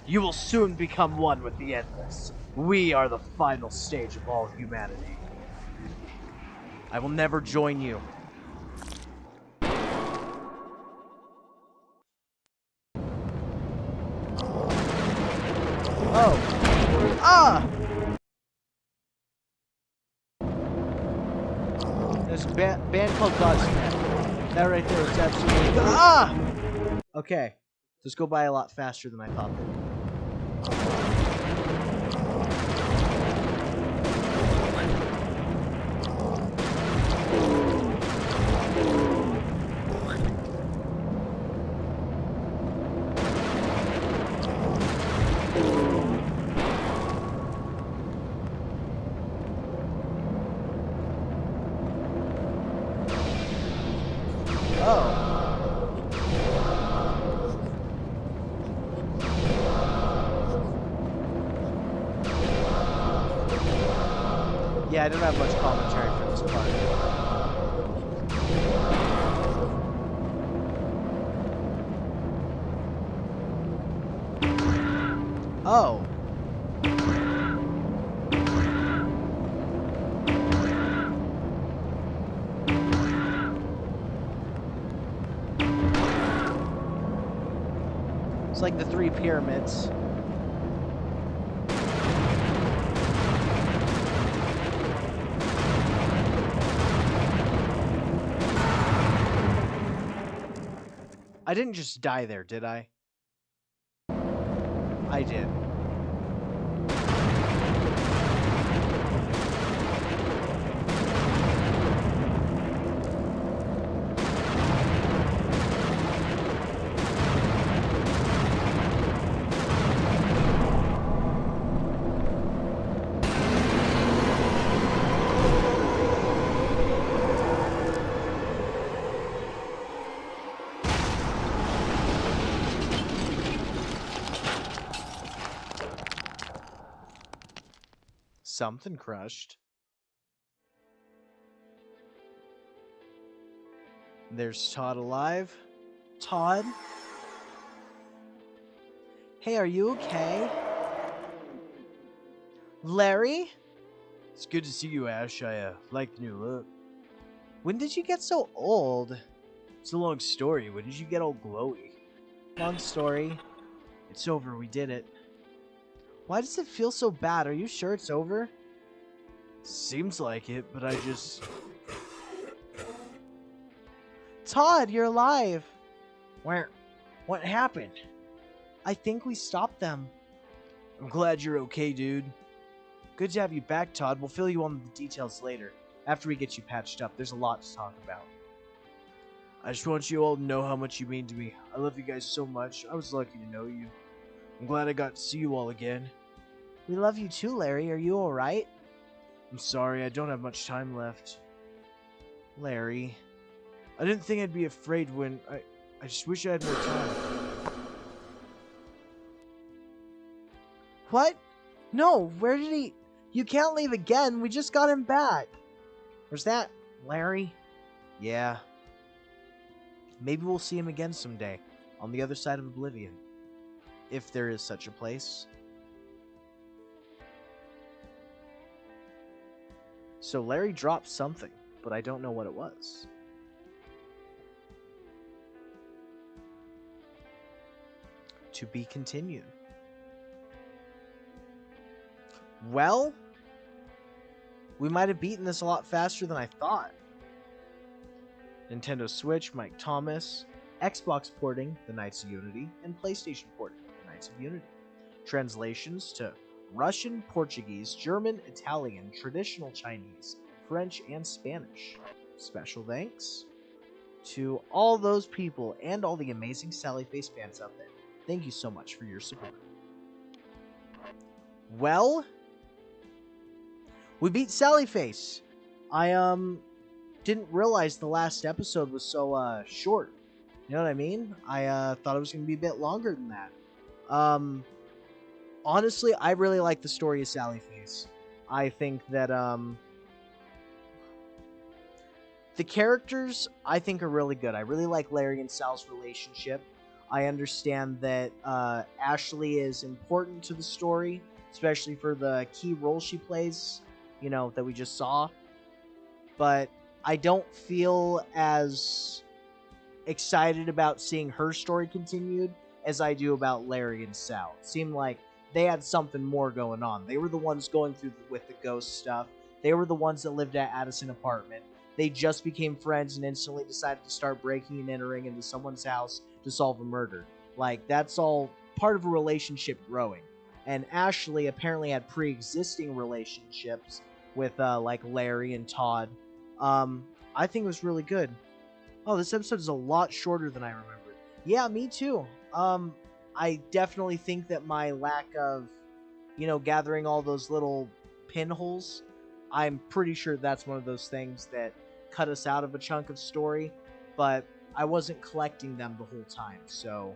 You will soon become one with the endless. We are the final stage of all humanity. I will never join you. Oh. Ah! There's a band called Godsmack. That right there is absolutely... Ah! Okay. This go by a lot faster than I thought they would. Yeah, I don't have much commentary for this part. Oh. It's like the 3 pyramids. I didn't just die there, did I? I did. Something crushed. There's Todd alive. Todd? Hey, are you okay? Larry? It's good to see you, Ash. I like the new look. When did you get so old? It's a long story. When did you get all glowy? Long story. It's over. We did it. Why does it feel so bad? Are you sure it's over? Seems like it, but I just... Todd, you're alive! Where? What happened? I think we stopped them. I'm glad you're okay, dude. Good to have you back, Todd. We'll fill you on the details later. After we get you patched up, there's a lot to talk about. I just want you all to know how much you mean to me. I love you guys so much. I was lucky to know you. I'm glad I got to see you all again. We love you too, Larry. Are you alright? I'm sorry, I don't have much time left. Larry. I didn't think I'd be afraid when I just wish I had more time. What? No, where did he... You can't leave again. We just got him back. Was that Larry? Yeah. Maybe we'll see him again someday, on the other side of Oblivion. If there is such a place. So Larry dropped something, but I don't know what it was. To be continued. Well, we might have beaten this a lot faster than I thought. Nintendo Switch, Mike Thomas. Xbox porting, The Knights of Unity. And PlayStation porting, The Knights of Unity. Translations to Russian, Portuguese, German, Italian, Traditional Chinese, French, and Spanish. Special thanks to all those people and all the amazing Sally Face fans out there. Thank you so much for your support. Well, we beat Sally Face. I didn't realize the last episode was so short. You know what I mean? I thought it was going to be a bit longer than that. Honestly, I really like the story of Sally Face. I think that the characters I think are really good. I really like Larry and Sal's relationship. I understand that Ashley is important to the story, especially for the key role she plays, you know, that we just saw. But I don't feel as excited about seeing her story continued as I do about Larry and Sal. It seemed like they had something more going on. They were the ones going through with the ghost stuff. They were the ones that lived at Addison apartment. They just became friends and instantly decided to start breaking and entering into someone's house to solve a murder. Like, that's all part of a relationship growing. And Ashley apparently had pre-existing relationships with, like, Larry and Todd. I think it was really good. Oh, this episode is a lot shorter than I remembered. Yeah, me too. I definitely think that my lack of, you know, gathering all those little pinholes, I'm pretty sure that's one of those things that cut us out of a chunk of story, but I wasn't collecting them the whole time, so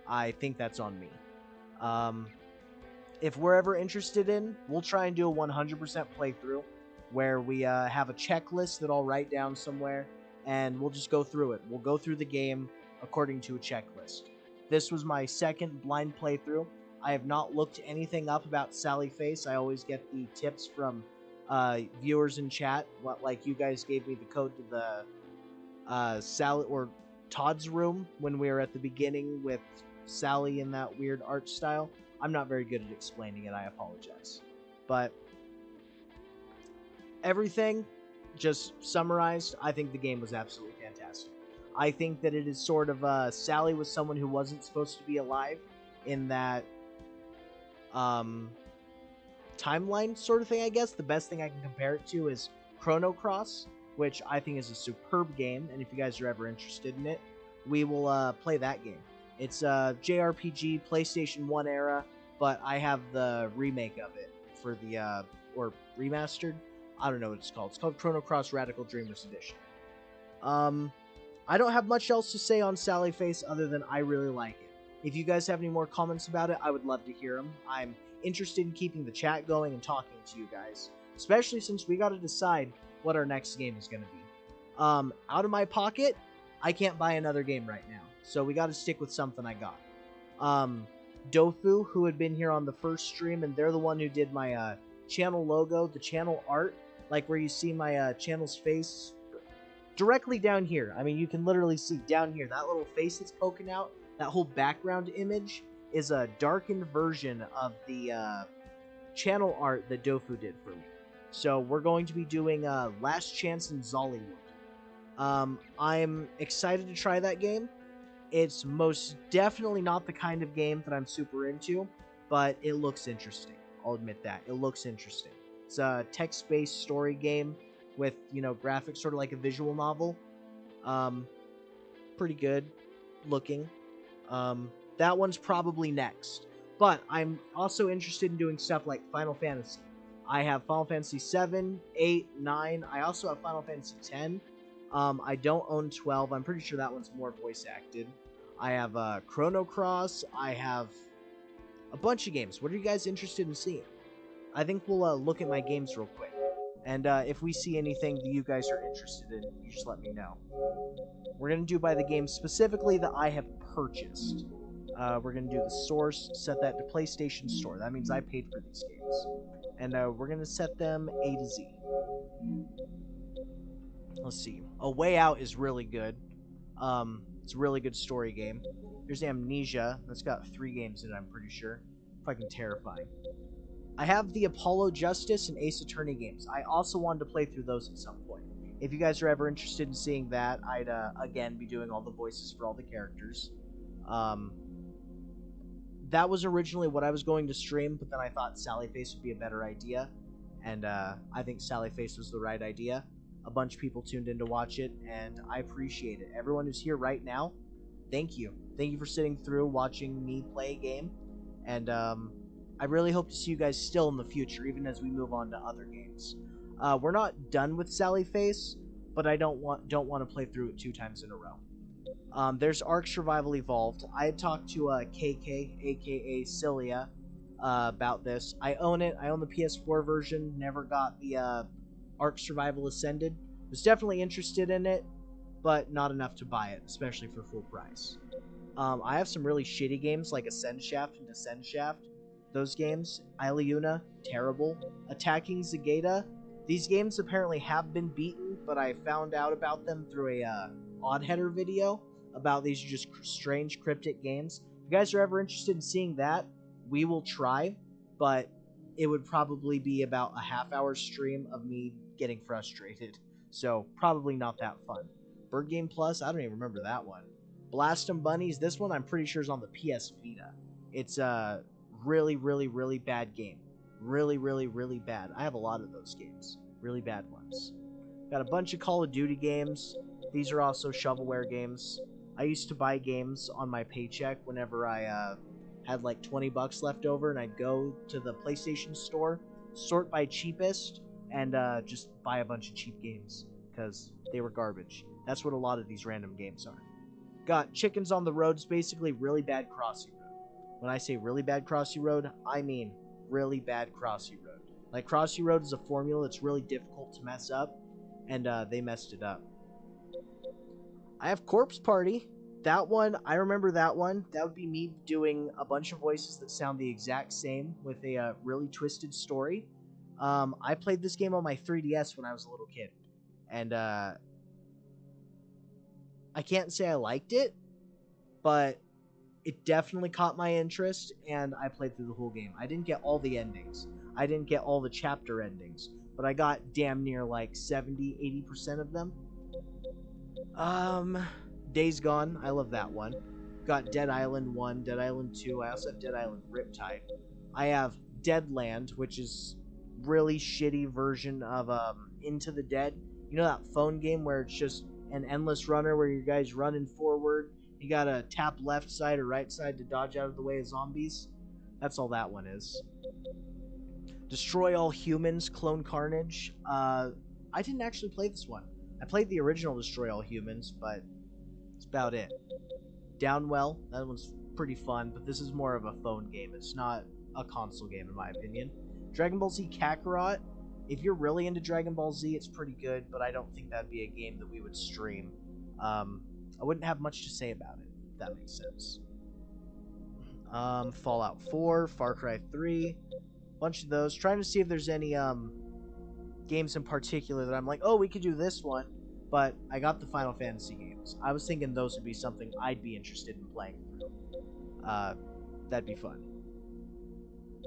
I think that's on me. If we're ever interested in, we'll try and do a 100% playthrough where we have a checklist that I'll write down somewhere, and we'll just go through it. We'll go through the game according to a checklist. This was my second blind playthrough. I have not looked anything up about Sally Face. I always get the tips from viewers in chat. Like you guys gave me the code to the Sally or Todd's room when we were at the beginning with Sally in that weird art style. I'm not very good at explaining it. I apologize. But everything just summarized, I think the game was absolutely fantastic. I think that it is sort of Sally was someone who wasn't supposed to be alive in that timeline sort of thing, I guess. The best thing I can compare it to is Chrono Cross, which I think is a superb game, and if you guys are ever interested in it, we will play that game. It's a JRPG, PlayStation 1 era, but I have the remake of it for the, or remastered? I don't know what it's called. It's called Chrono Cross Radical Dreamers Edition. I don't have much else to say on Sally Face other than I really like it. If you guys have any more comments about it, I would love to hear them. I'm interested in keeping the chat going and talking to you guys, especially since we got to decide what our next game is going to be. Out of my pocket, I can't buy another game right now, so we got to stick with something I got. Dofu, who had been here on the first stream, and they're the one who did my channel logo, the channel art, like where you see my channel's face directly down here. I mean, you can literally see down here, that little face that's poking out, that whole background image is a darkened version of the channel art that Dofu did for me. So we're going to be doing Last Chance in Zollywood. I'm excited to try that game. It's most definitely not the kind of game that I'm super into, but it looks interesting. I'll admit that. It looks interesting. It's a text-based story game with, graphics sort of like a visual novel. Pretty good looking. That one's probably next. But I'm also interested in doing stuff like Final Fantasy. I have Final Fantasy 7, 8, 9. I also have Final Fantasy 10. I don't own 12. I'm pretty sure that one's more voice acted. I have Chrono Cross. I have a bunch of games. What are you guys interested in seeing? I think we'll look at my games real quick. And if we see anything that you guys are interested in, you just let me know. We're going to do by the games specifically that I have purchased. We're going to do the source, set that to PlayStation Store. That means I paid for these games. And we're going to set them A to Z. Let's see. A Way Out is really good. It's a really good story game. There's Amnesia. That's got 3 games in it, I'm pretty sure. Fucking terrifying. I have the Apollo Justice and Ace Attorney games. I also wanted to play through those at some point. If you guys are ever interested in seeing that, I'd, again, be doing all the voices for all the characters. That was originally what I was going to stream, but then I thought Sally Face would be a better idea. And I think Sally Face was the right idea. A bunch of people tuned in to watch it, and I appreciate it. Everyone who's here right now, thank you. Thank you for sitting through watching me play a game. And I really hope to see you guys still in the future, even as we move on to other games. We're not done with Sally Face, but I don't want to play through it 2 times in a row. There's Ark Survival Evolved. I had talked to KK, aka Cilia, about this. I own it. I own the PS4 version. Never got the Ark Survival Ascended. Was definitely interested in it, but not enough to buy it, especially for full price. I have some really shitty games like Ascend Shaft and Descend Shaft. Those games, Iliuna, terrible. Attacking Zagata. These games apparently have been beaten, but I found out about them through a Oddheader video about these just strange cryptic games. If you guys are ever interested in seeing that, we will try, but it would probably be about a half-hour stream of me getting frustrated. So, probably not that fun. Bird Game Plus, I don't even remember that one. Blast 'em Bunnies, this one I'm pretty sure is on the PS Vita. It's a really, really, really bad game. Really, really, really bad. I have a lot of those games. Really bad ones. Got a bunch of Call of Duty games. These are also shovelware games. I used to buy games on my paycheck whenever I had like 20 bucks left over, and I'd go to the PlayStation Store, sort by cheapest, and just buy a bunch of cheap games because they were garbage. That's what a lot of these random games are. Got Chickens on the Road. It's basically really bad Crossy Road. When I say really bad Crossy Road, I mean really bad Crossy Road. Like, Crossy Road is a formula that's really difficult to mess up, and they messed it up. I have Corpse Party. That one, I remember that one. That would be me doing a bunch of voices that sound the exact same with a really twisted story. I played this game on my 3DS when I was a little kid, and I can't say I liked it, but it definitely caught my interest, and I played through the whole game. I didn't get all the endings. I didn't get all the chapter endings, but I got damn near like 70-80% of them. Days Gone, I love that one. Got Dead Island 1, Dead Island 2, I also have Dead Island Riptide. I have Deadland, which is really shitty version of Into the Dead. You know that phone game where it's just an endless runner where you guys running forward? You gotta tap left side or right side to dodge out of the way of zombies. That's all that one is. Destroy All Humans, Clone Carnage. I didn't actually play this one. I played the original Destroy All Humans, but that's about it. Downwell, that one's pretty fun, but this is more of a phone game. It's not a console game, in my opinion. Dragon Ball Z Kakarot. If you're really into Dragon Ball Z, it's pretty good, but I don't think that'd be a game that we would stream. I wouldn't have much to say about it, if that makes sense. Fallout 4, Far Cry 3, bunch of those. Trying to see if there's any games in particular that I'm like, oh, we could do this one, but I got the Final Fantasy games. I was thinking those would be something I'd be interested in playing through. That'd be fun.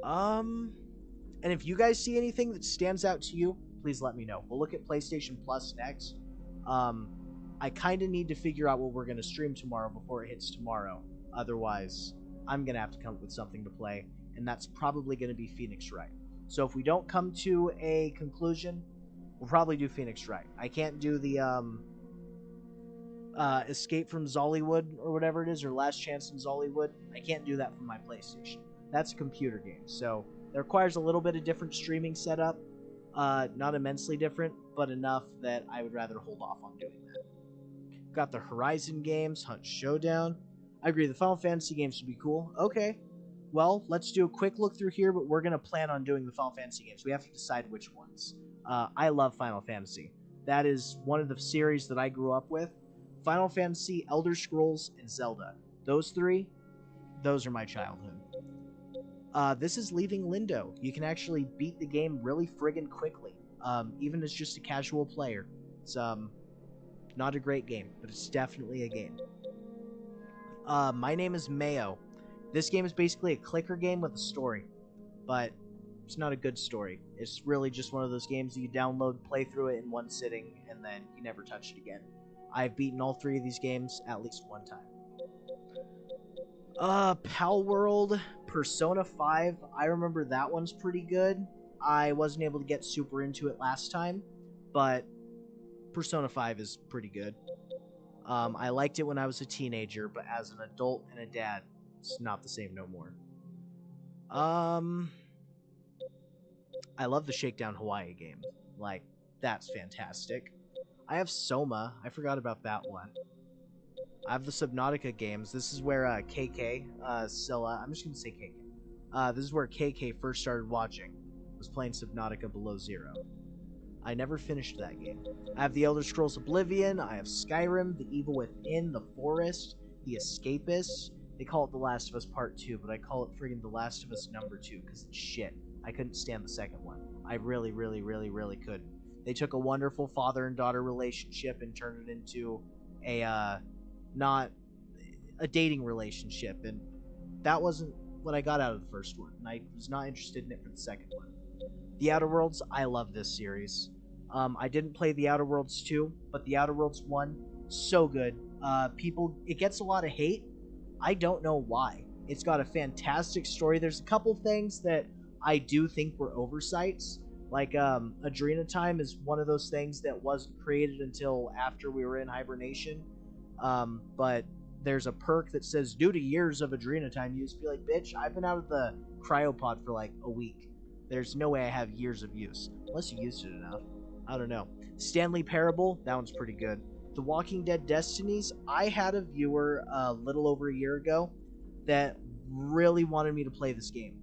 And if you guys see anything that stands out to you, please let me know. We'll look at PlayStation Plus next. I kind of need to figure out what we're going to stream tomorrow before it hits tomorrow. Otherwise, I'm going to have to come up with something to play, and that's probably going to be Phoenix Wright. So if we don't come to a conclusion, we'll probably do Phoenix Wright. I can't do the Escape from Zollywood or whatever it is, or Last Chance in Zollywood. I can't do that from my PlayStation. That's a computer game, so it requires a little bit of different streaming setup. Not immensely different, but enough that I would rather hold off on doing that. Got the Horizon games, Hunt Showdown. I agree, the Final Fantasy games would be cool. Okay, well, let's do a quick look through here, but we're going to plan on doing the Final Fantasy games. We have to decide which ones. I love Final Fantasy. That is one of the series that I grew up with. Final Fantasy, Elder Scrolls, and Zelda. Those three, those are my childhood. This is Leaving Lindo. You can actually beat the game really friggin' quickly, even as just a casual player. It's not a great game, but it's definitely a game. My Name is Mayo. This game is basically a clicker game with a story, but it's not a good story. It's really just one of those games that you download, play through it in one sitting, and then you never touch it again. I've beaten all three of these games at least one time. Pal World, Persona 5. I remember that one's pretty good. I wasn't able to get super into it last time, but Persona 5 is pretty good. I liked it when I was a teenager, but as an adult and a dad, it's not the same no more. I love the Shakedown Hawaii game. Like, that's fantastic. I have Soma. I forgot about that one. I have the Subnautica games. This is where KK, Scylla, I'm just going to say KK. This is where KK first started watching. Was playing Subnautica Below Zero. I never finished that game. I have the Elder Scrolls Oblivion. I have Skyrim, The Evil Within, The Forest, The Escapist. They call it The Last of Us Part 2, but I call it friggin' The Last of Us Number 2 because it's shit. I couldn't stand the second one. I really couldn't. They took a wonderful father and daughter relationship and turned it into a not a dating relationship, and that wasn't what I got out of the first one, and I was not interested in it for the second one. The Outer Worlds, I love this series. I didn't play The Outer Worlds 2, but The Outer Worlds 1, so good. It gets a lot of hate. I don't know why. It's got a fantastic story. There's a couple things that I do think were oversights. Like, Adrena Time is one of those things that wasn't created until after we were in hibernation. But there's a perk that says, due to years of Adrena Time use, be like, bitch, I've been out of the cryopod for like a week. There's no way I have years of use. Unless you used it enough. I don't know. Stanley Parable, that one's pretty good. The Walking Dead Destinies, I had a viewer a little over a year ago that really wanted me to play this game.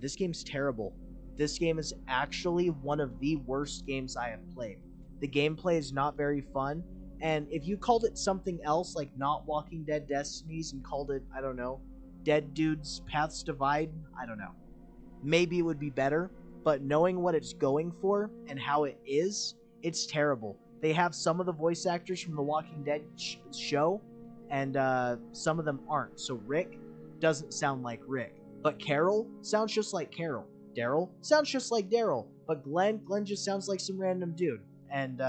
This game's terrible. This game is actually one of the worst games I have played. The gameplay is not very fun, and if you called it something else, like not Walking Dead Destinies, and called it, I don't know, Dead Dudes Paths Divide, I don't know. Maybe it would be better, but knowing what it's going for and how it is, it's terrible. They have some of the voice actors from the Walking Dead show, and some of them aren't. So Rick doesn't sound like Rick, but Carol sounds just like Carol. Daryl sounds just like Daryl, but Glenn just sounds like some random dude. And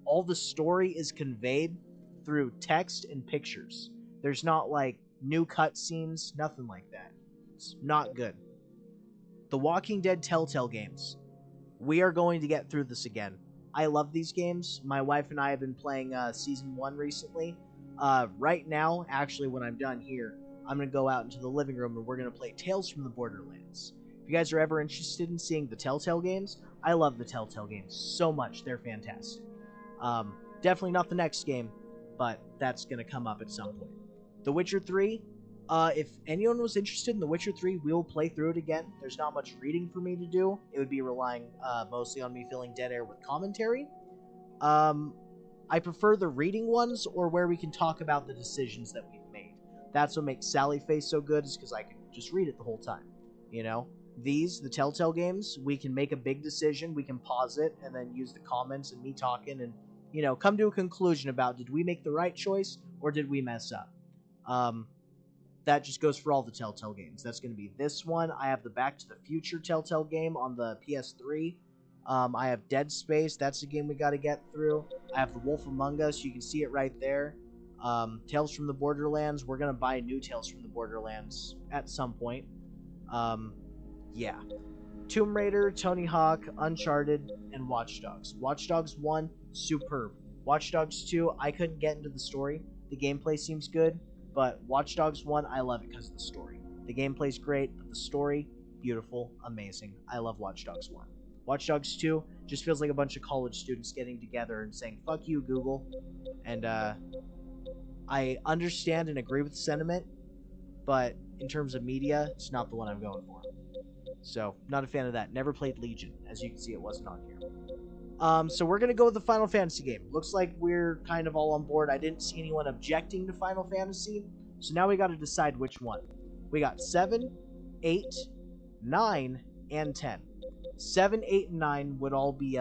all the story is conveyed through text and pictures. There's not like new cutscenes, nothing like that. It's not good. The Walking Dead Telltale games. We are going to get through this again. I love these games. My wife and I have been playing Season 1 recently. Right now, actually, when I'm done here, I'm going to go out into the living room and we're going to play Tales from the Borderlands. If you guys are ever interested in seeing the Telltale games, I love the Telltale games so much. They're fantastic. Definitely not the next game, but that's going to come up at some point. The Witcher 3, if anyone was interested in The Witcher 3, we will play through it again. There's not much reading for me to do. It would be relying mostly on me filling dead air with commentary. I prefer the reading ones or where we can talk about the decisions that we've made. That's what makes Sally Face so good, is because I can just read it the whole time, you know? The Telltale games, we can make a big decision, we can pause it, and then use the comments and me talking and, you know, come to a conclusion about did we make the right choice or did we mess up? that just goes for all the Telltale games. That's going to be this one. I have the Back to the Future Telltale game on the PS3. I have Dead Space. That's a game we got to get through. I have The Wolf Among Us. You can see it right there. Tales from the Borderlands. We're going to buy new Tales from the Borderlands at some point. Yeah. Tomb Raider, Tony Hawk, Uncharted, and Watch Dogs. Watch Dogs 1, superb. Watch Dogs 2, I couldn't get into the story. The gameplay seems good, but Watch Dogs 1, I love it because of the story. The gameplay's great, but the story, beautiful, amazing. I love Watch Dogs 1. Watch Dogs 2 just feels like a bunch of college students getting together and saying, fuck you, Google. And I understand and agree with the sentiment, but in terms of media, it's not the one I'm going for. So, not a fan of that. Never played Legion. As you can see, it wasn't on here. So we're going to go with the Final Fantasy game. Looks like we're kind of all on board. I didn't see anyone objecting to Final Fantasy. So now we got to decide which one. We got 7, 8, 9, and 10. 7, 8, and 9 would all be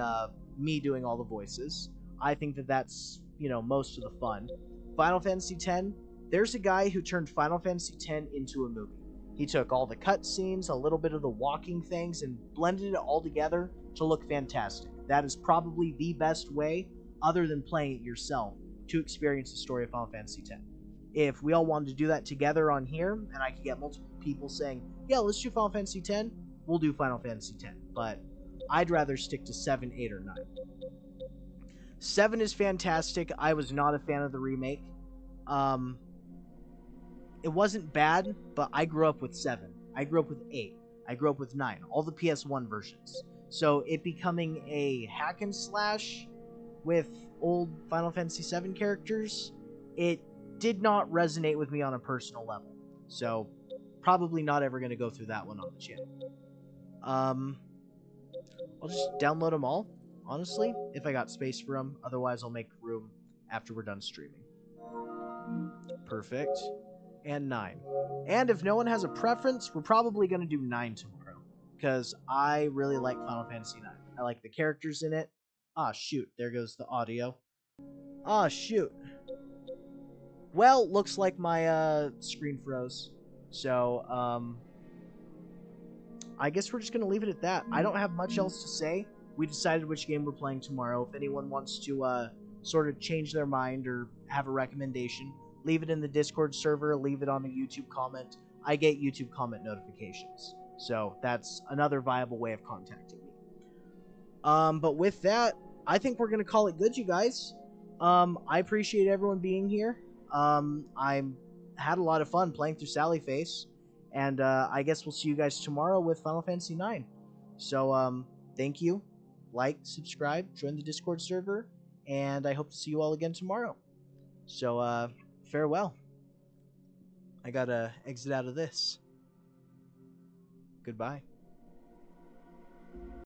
me doing all the voices. I think that that's, most of the fun. Final Fantasy X, there's a guy who turned Final Fantasy X into a movie. He took all the cutscenes, a little bit of the walking things, and blended it all together to look fantastic. That is probably the best way, other than playing it yourself, to experience the story of Final Fantasy X. If we all wanted to do that together on here, and I could get multiple people saying, yeah, let's do Final Fantasy X, we'll do Final Fantasy X. But I'd rather stick to 7, 8, or 9. 7 is fantastic. I was not a fan of the remake. It wasn't bad, but I grew up with 7. I grew up with 8. I grew up with 9. All the PS1 versions. So it becoming a hack and slash with old Final Fantasy VII characters, it did not resonate with me on a personal level. So probably not ever going to go through that one on the channel. I'll just download them all, honestly, if I got space for them. Otherwise, I'll make room after we're done streaming. Perfect. And 9. And if no one has a preference, we're probably going to do 9 tomorrow, because I really like Final Fantasy 9. I like the characters in it. Ah, shoot. There goes the audio. Ah, shoot. Well, looks like my screen froze. So, I guess we're just going to leave it at that. I don't have much else to say. We decided which game we're playing tomorrow. If anyone wants to sort of change their mind or have a recommendation, leave it in the Discord server, leave it on a YouTube comment. I get YouTube comment notifications. So that's another viable way of contacting me. But with that, I think we're going to call it good, you guys. I appreciate everyone being here. I had a lot of fun playing through Sally Face. And I guess we'll see you guys tomorrow with Final Fantasy IX. So thank you. Like, subscribe, join the Discord server. And I hope to see you all again tomorrow. So, farewell. I gotta exit out of this. Goodbye.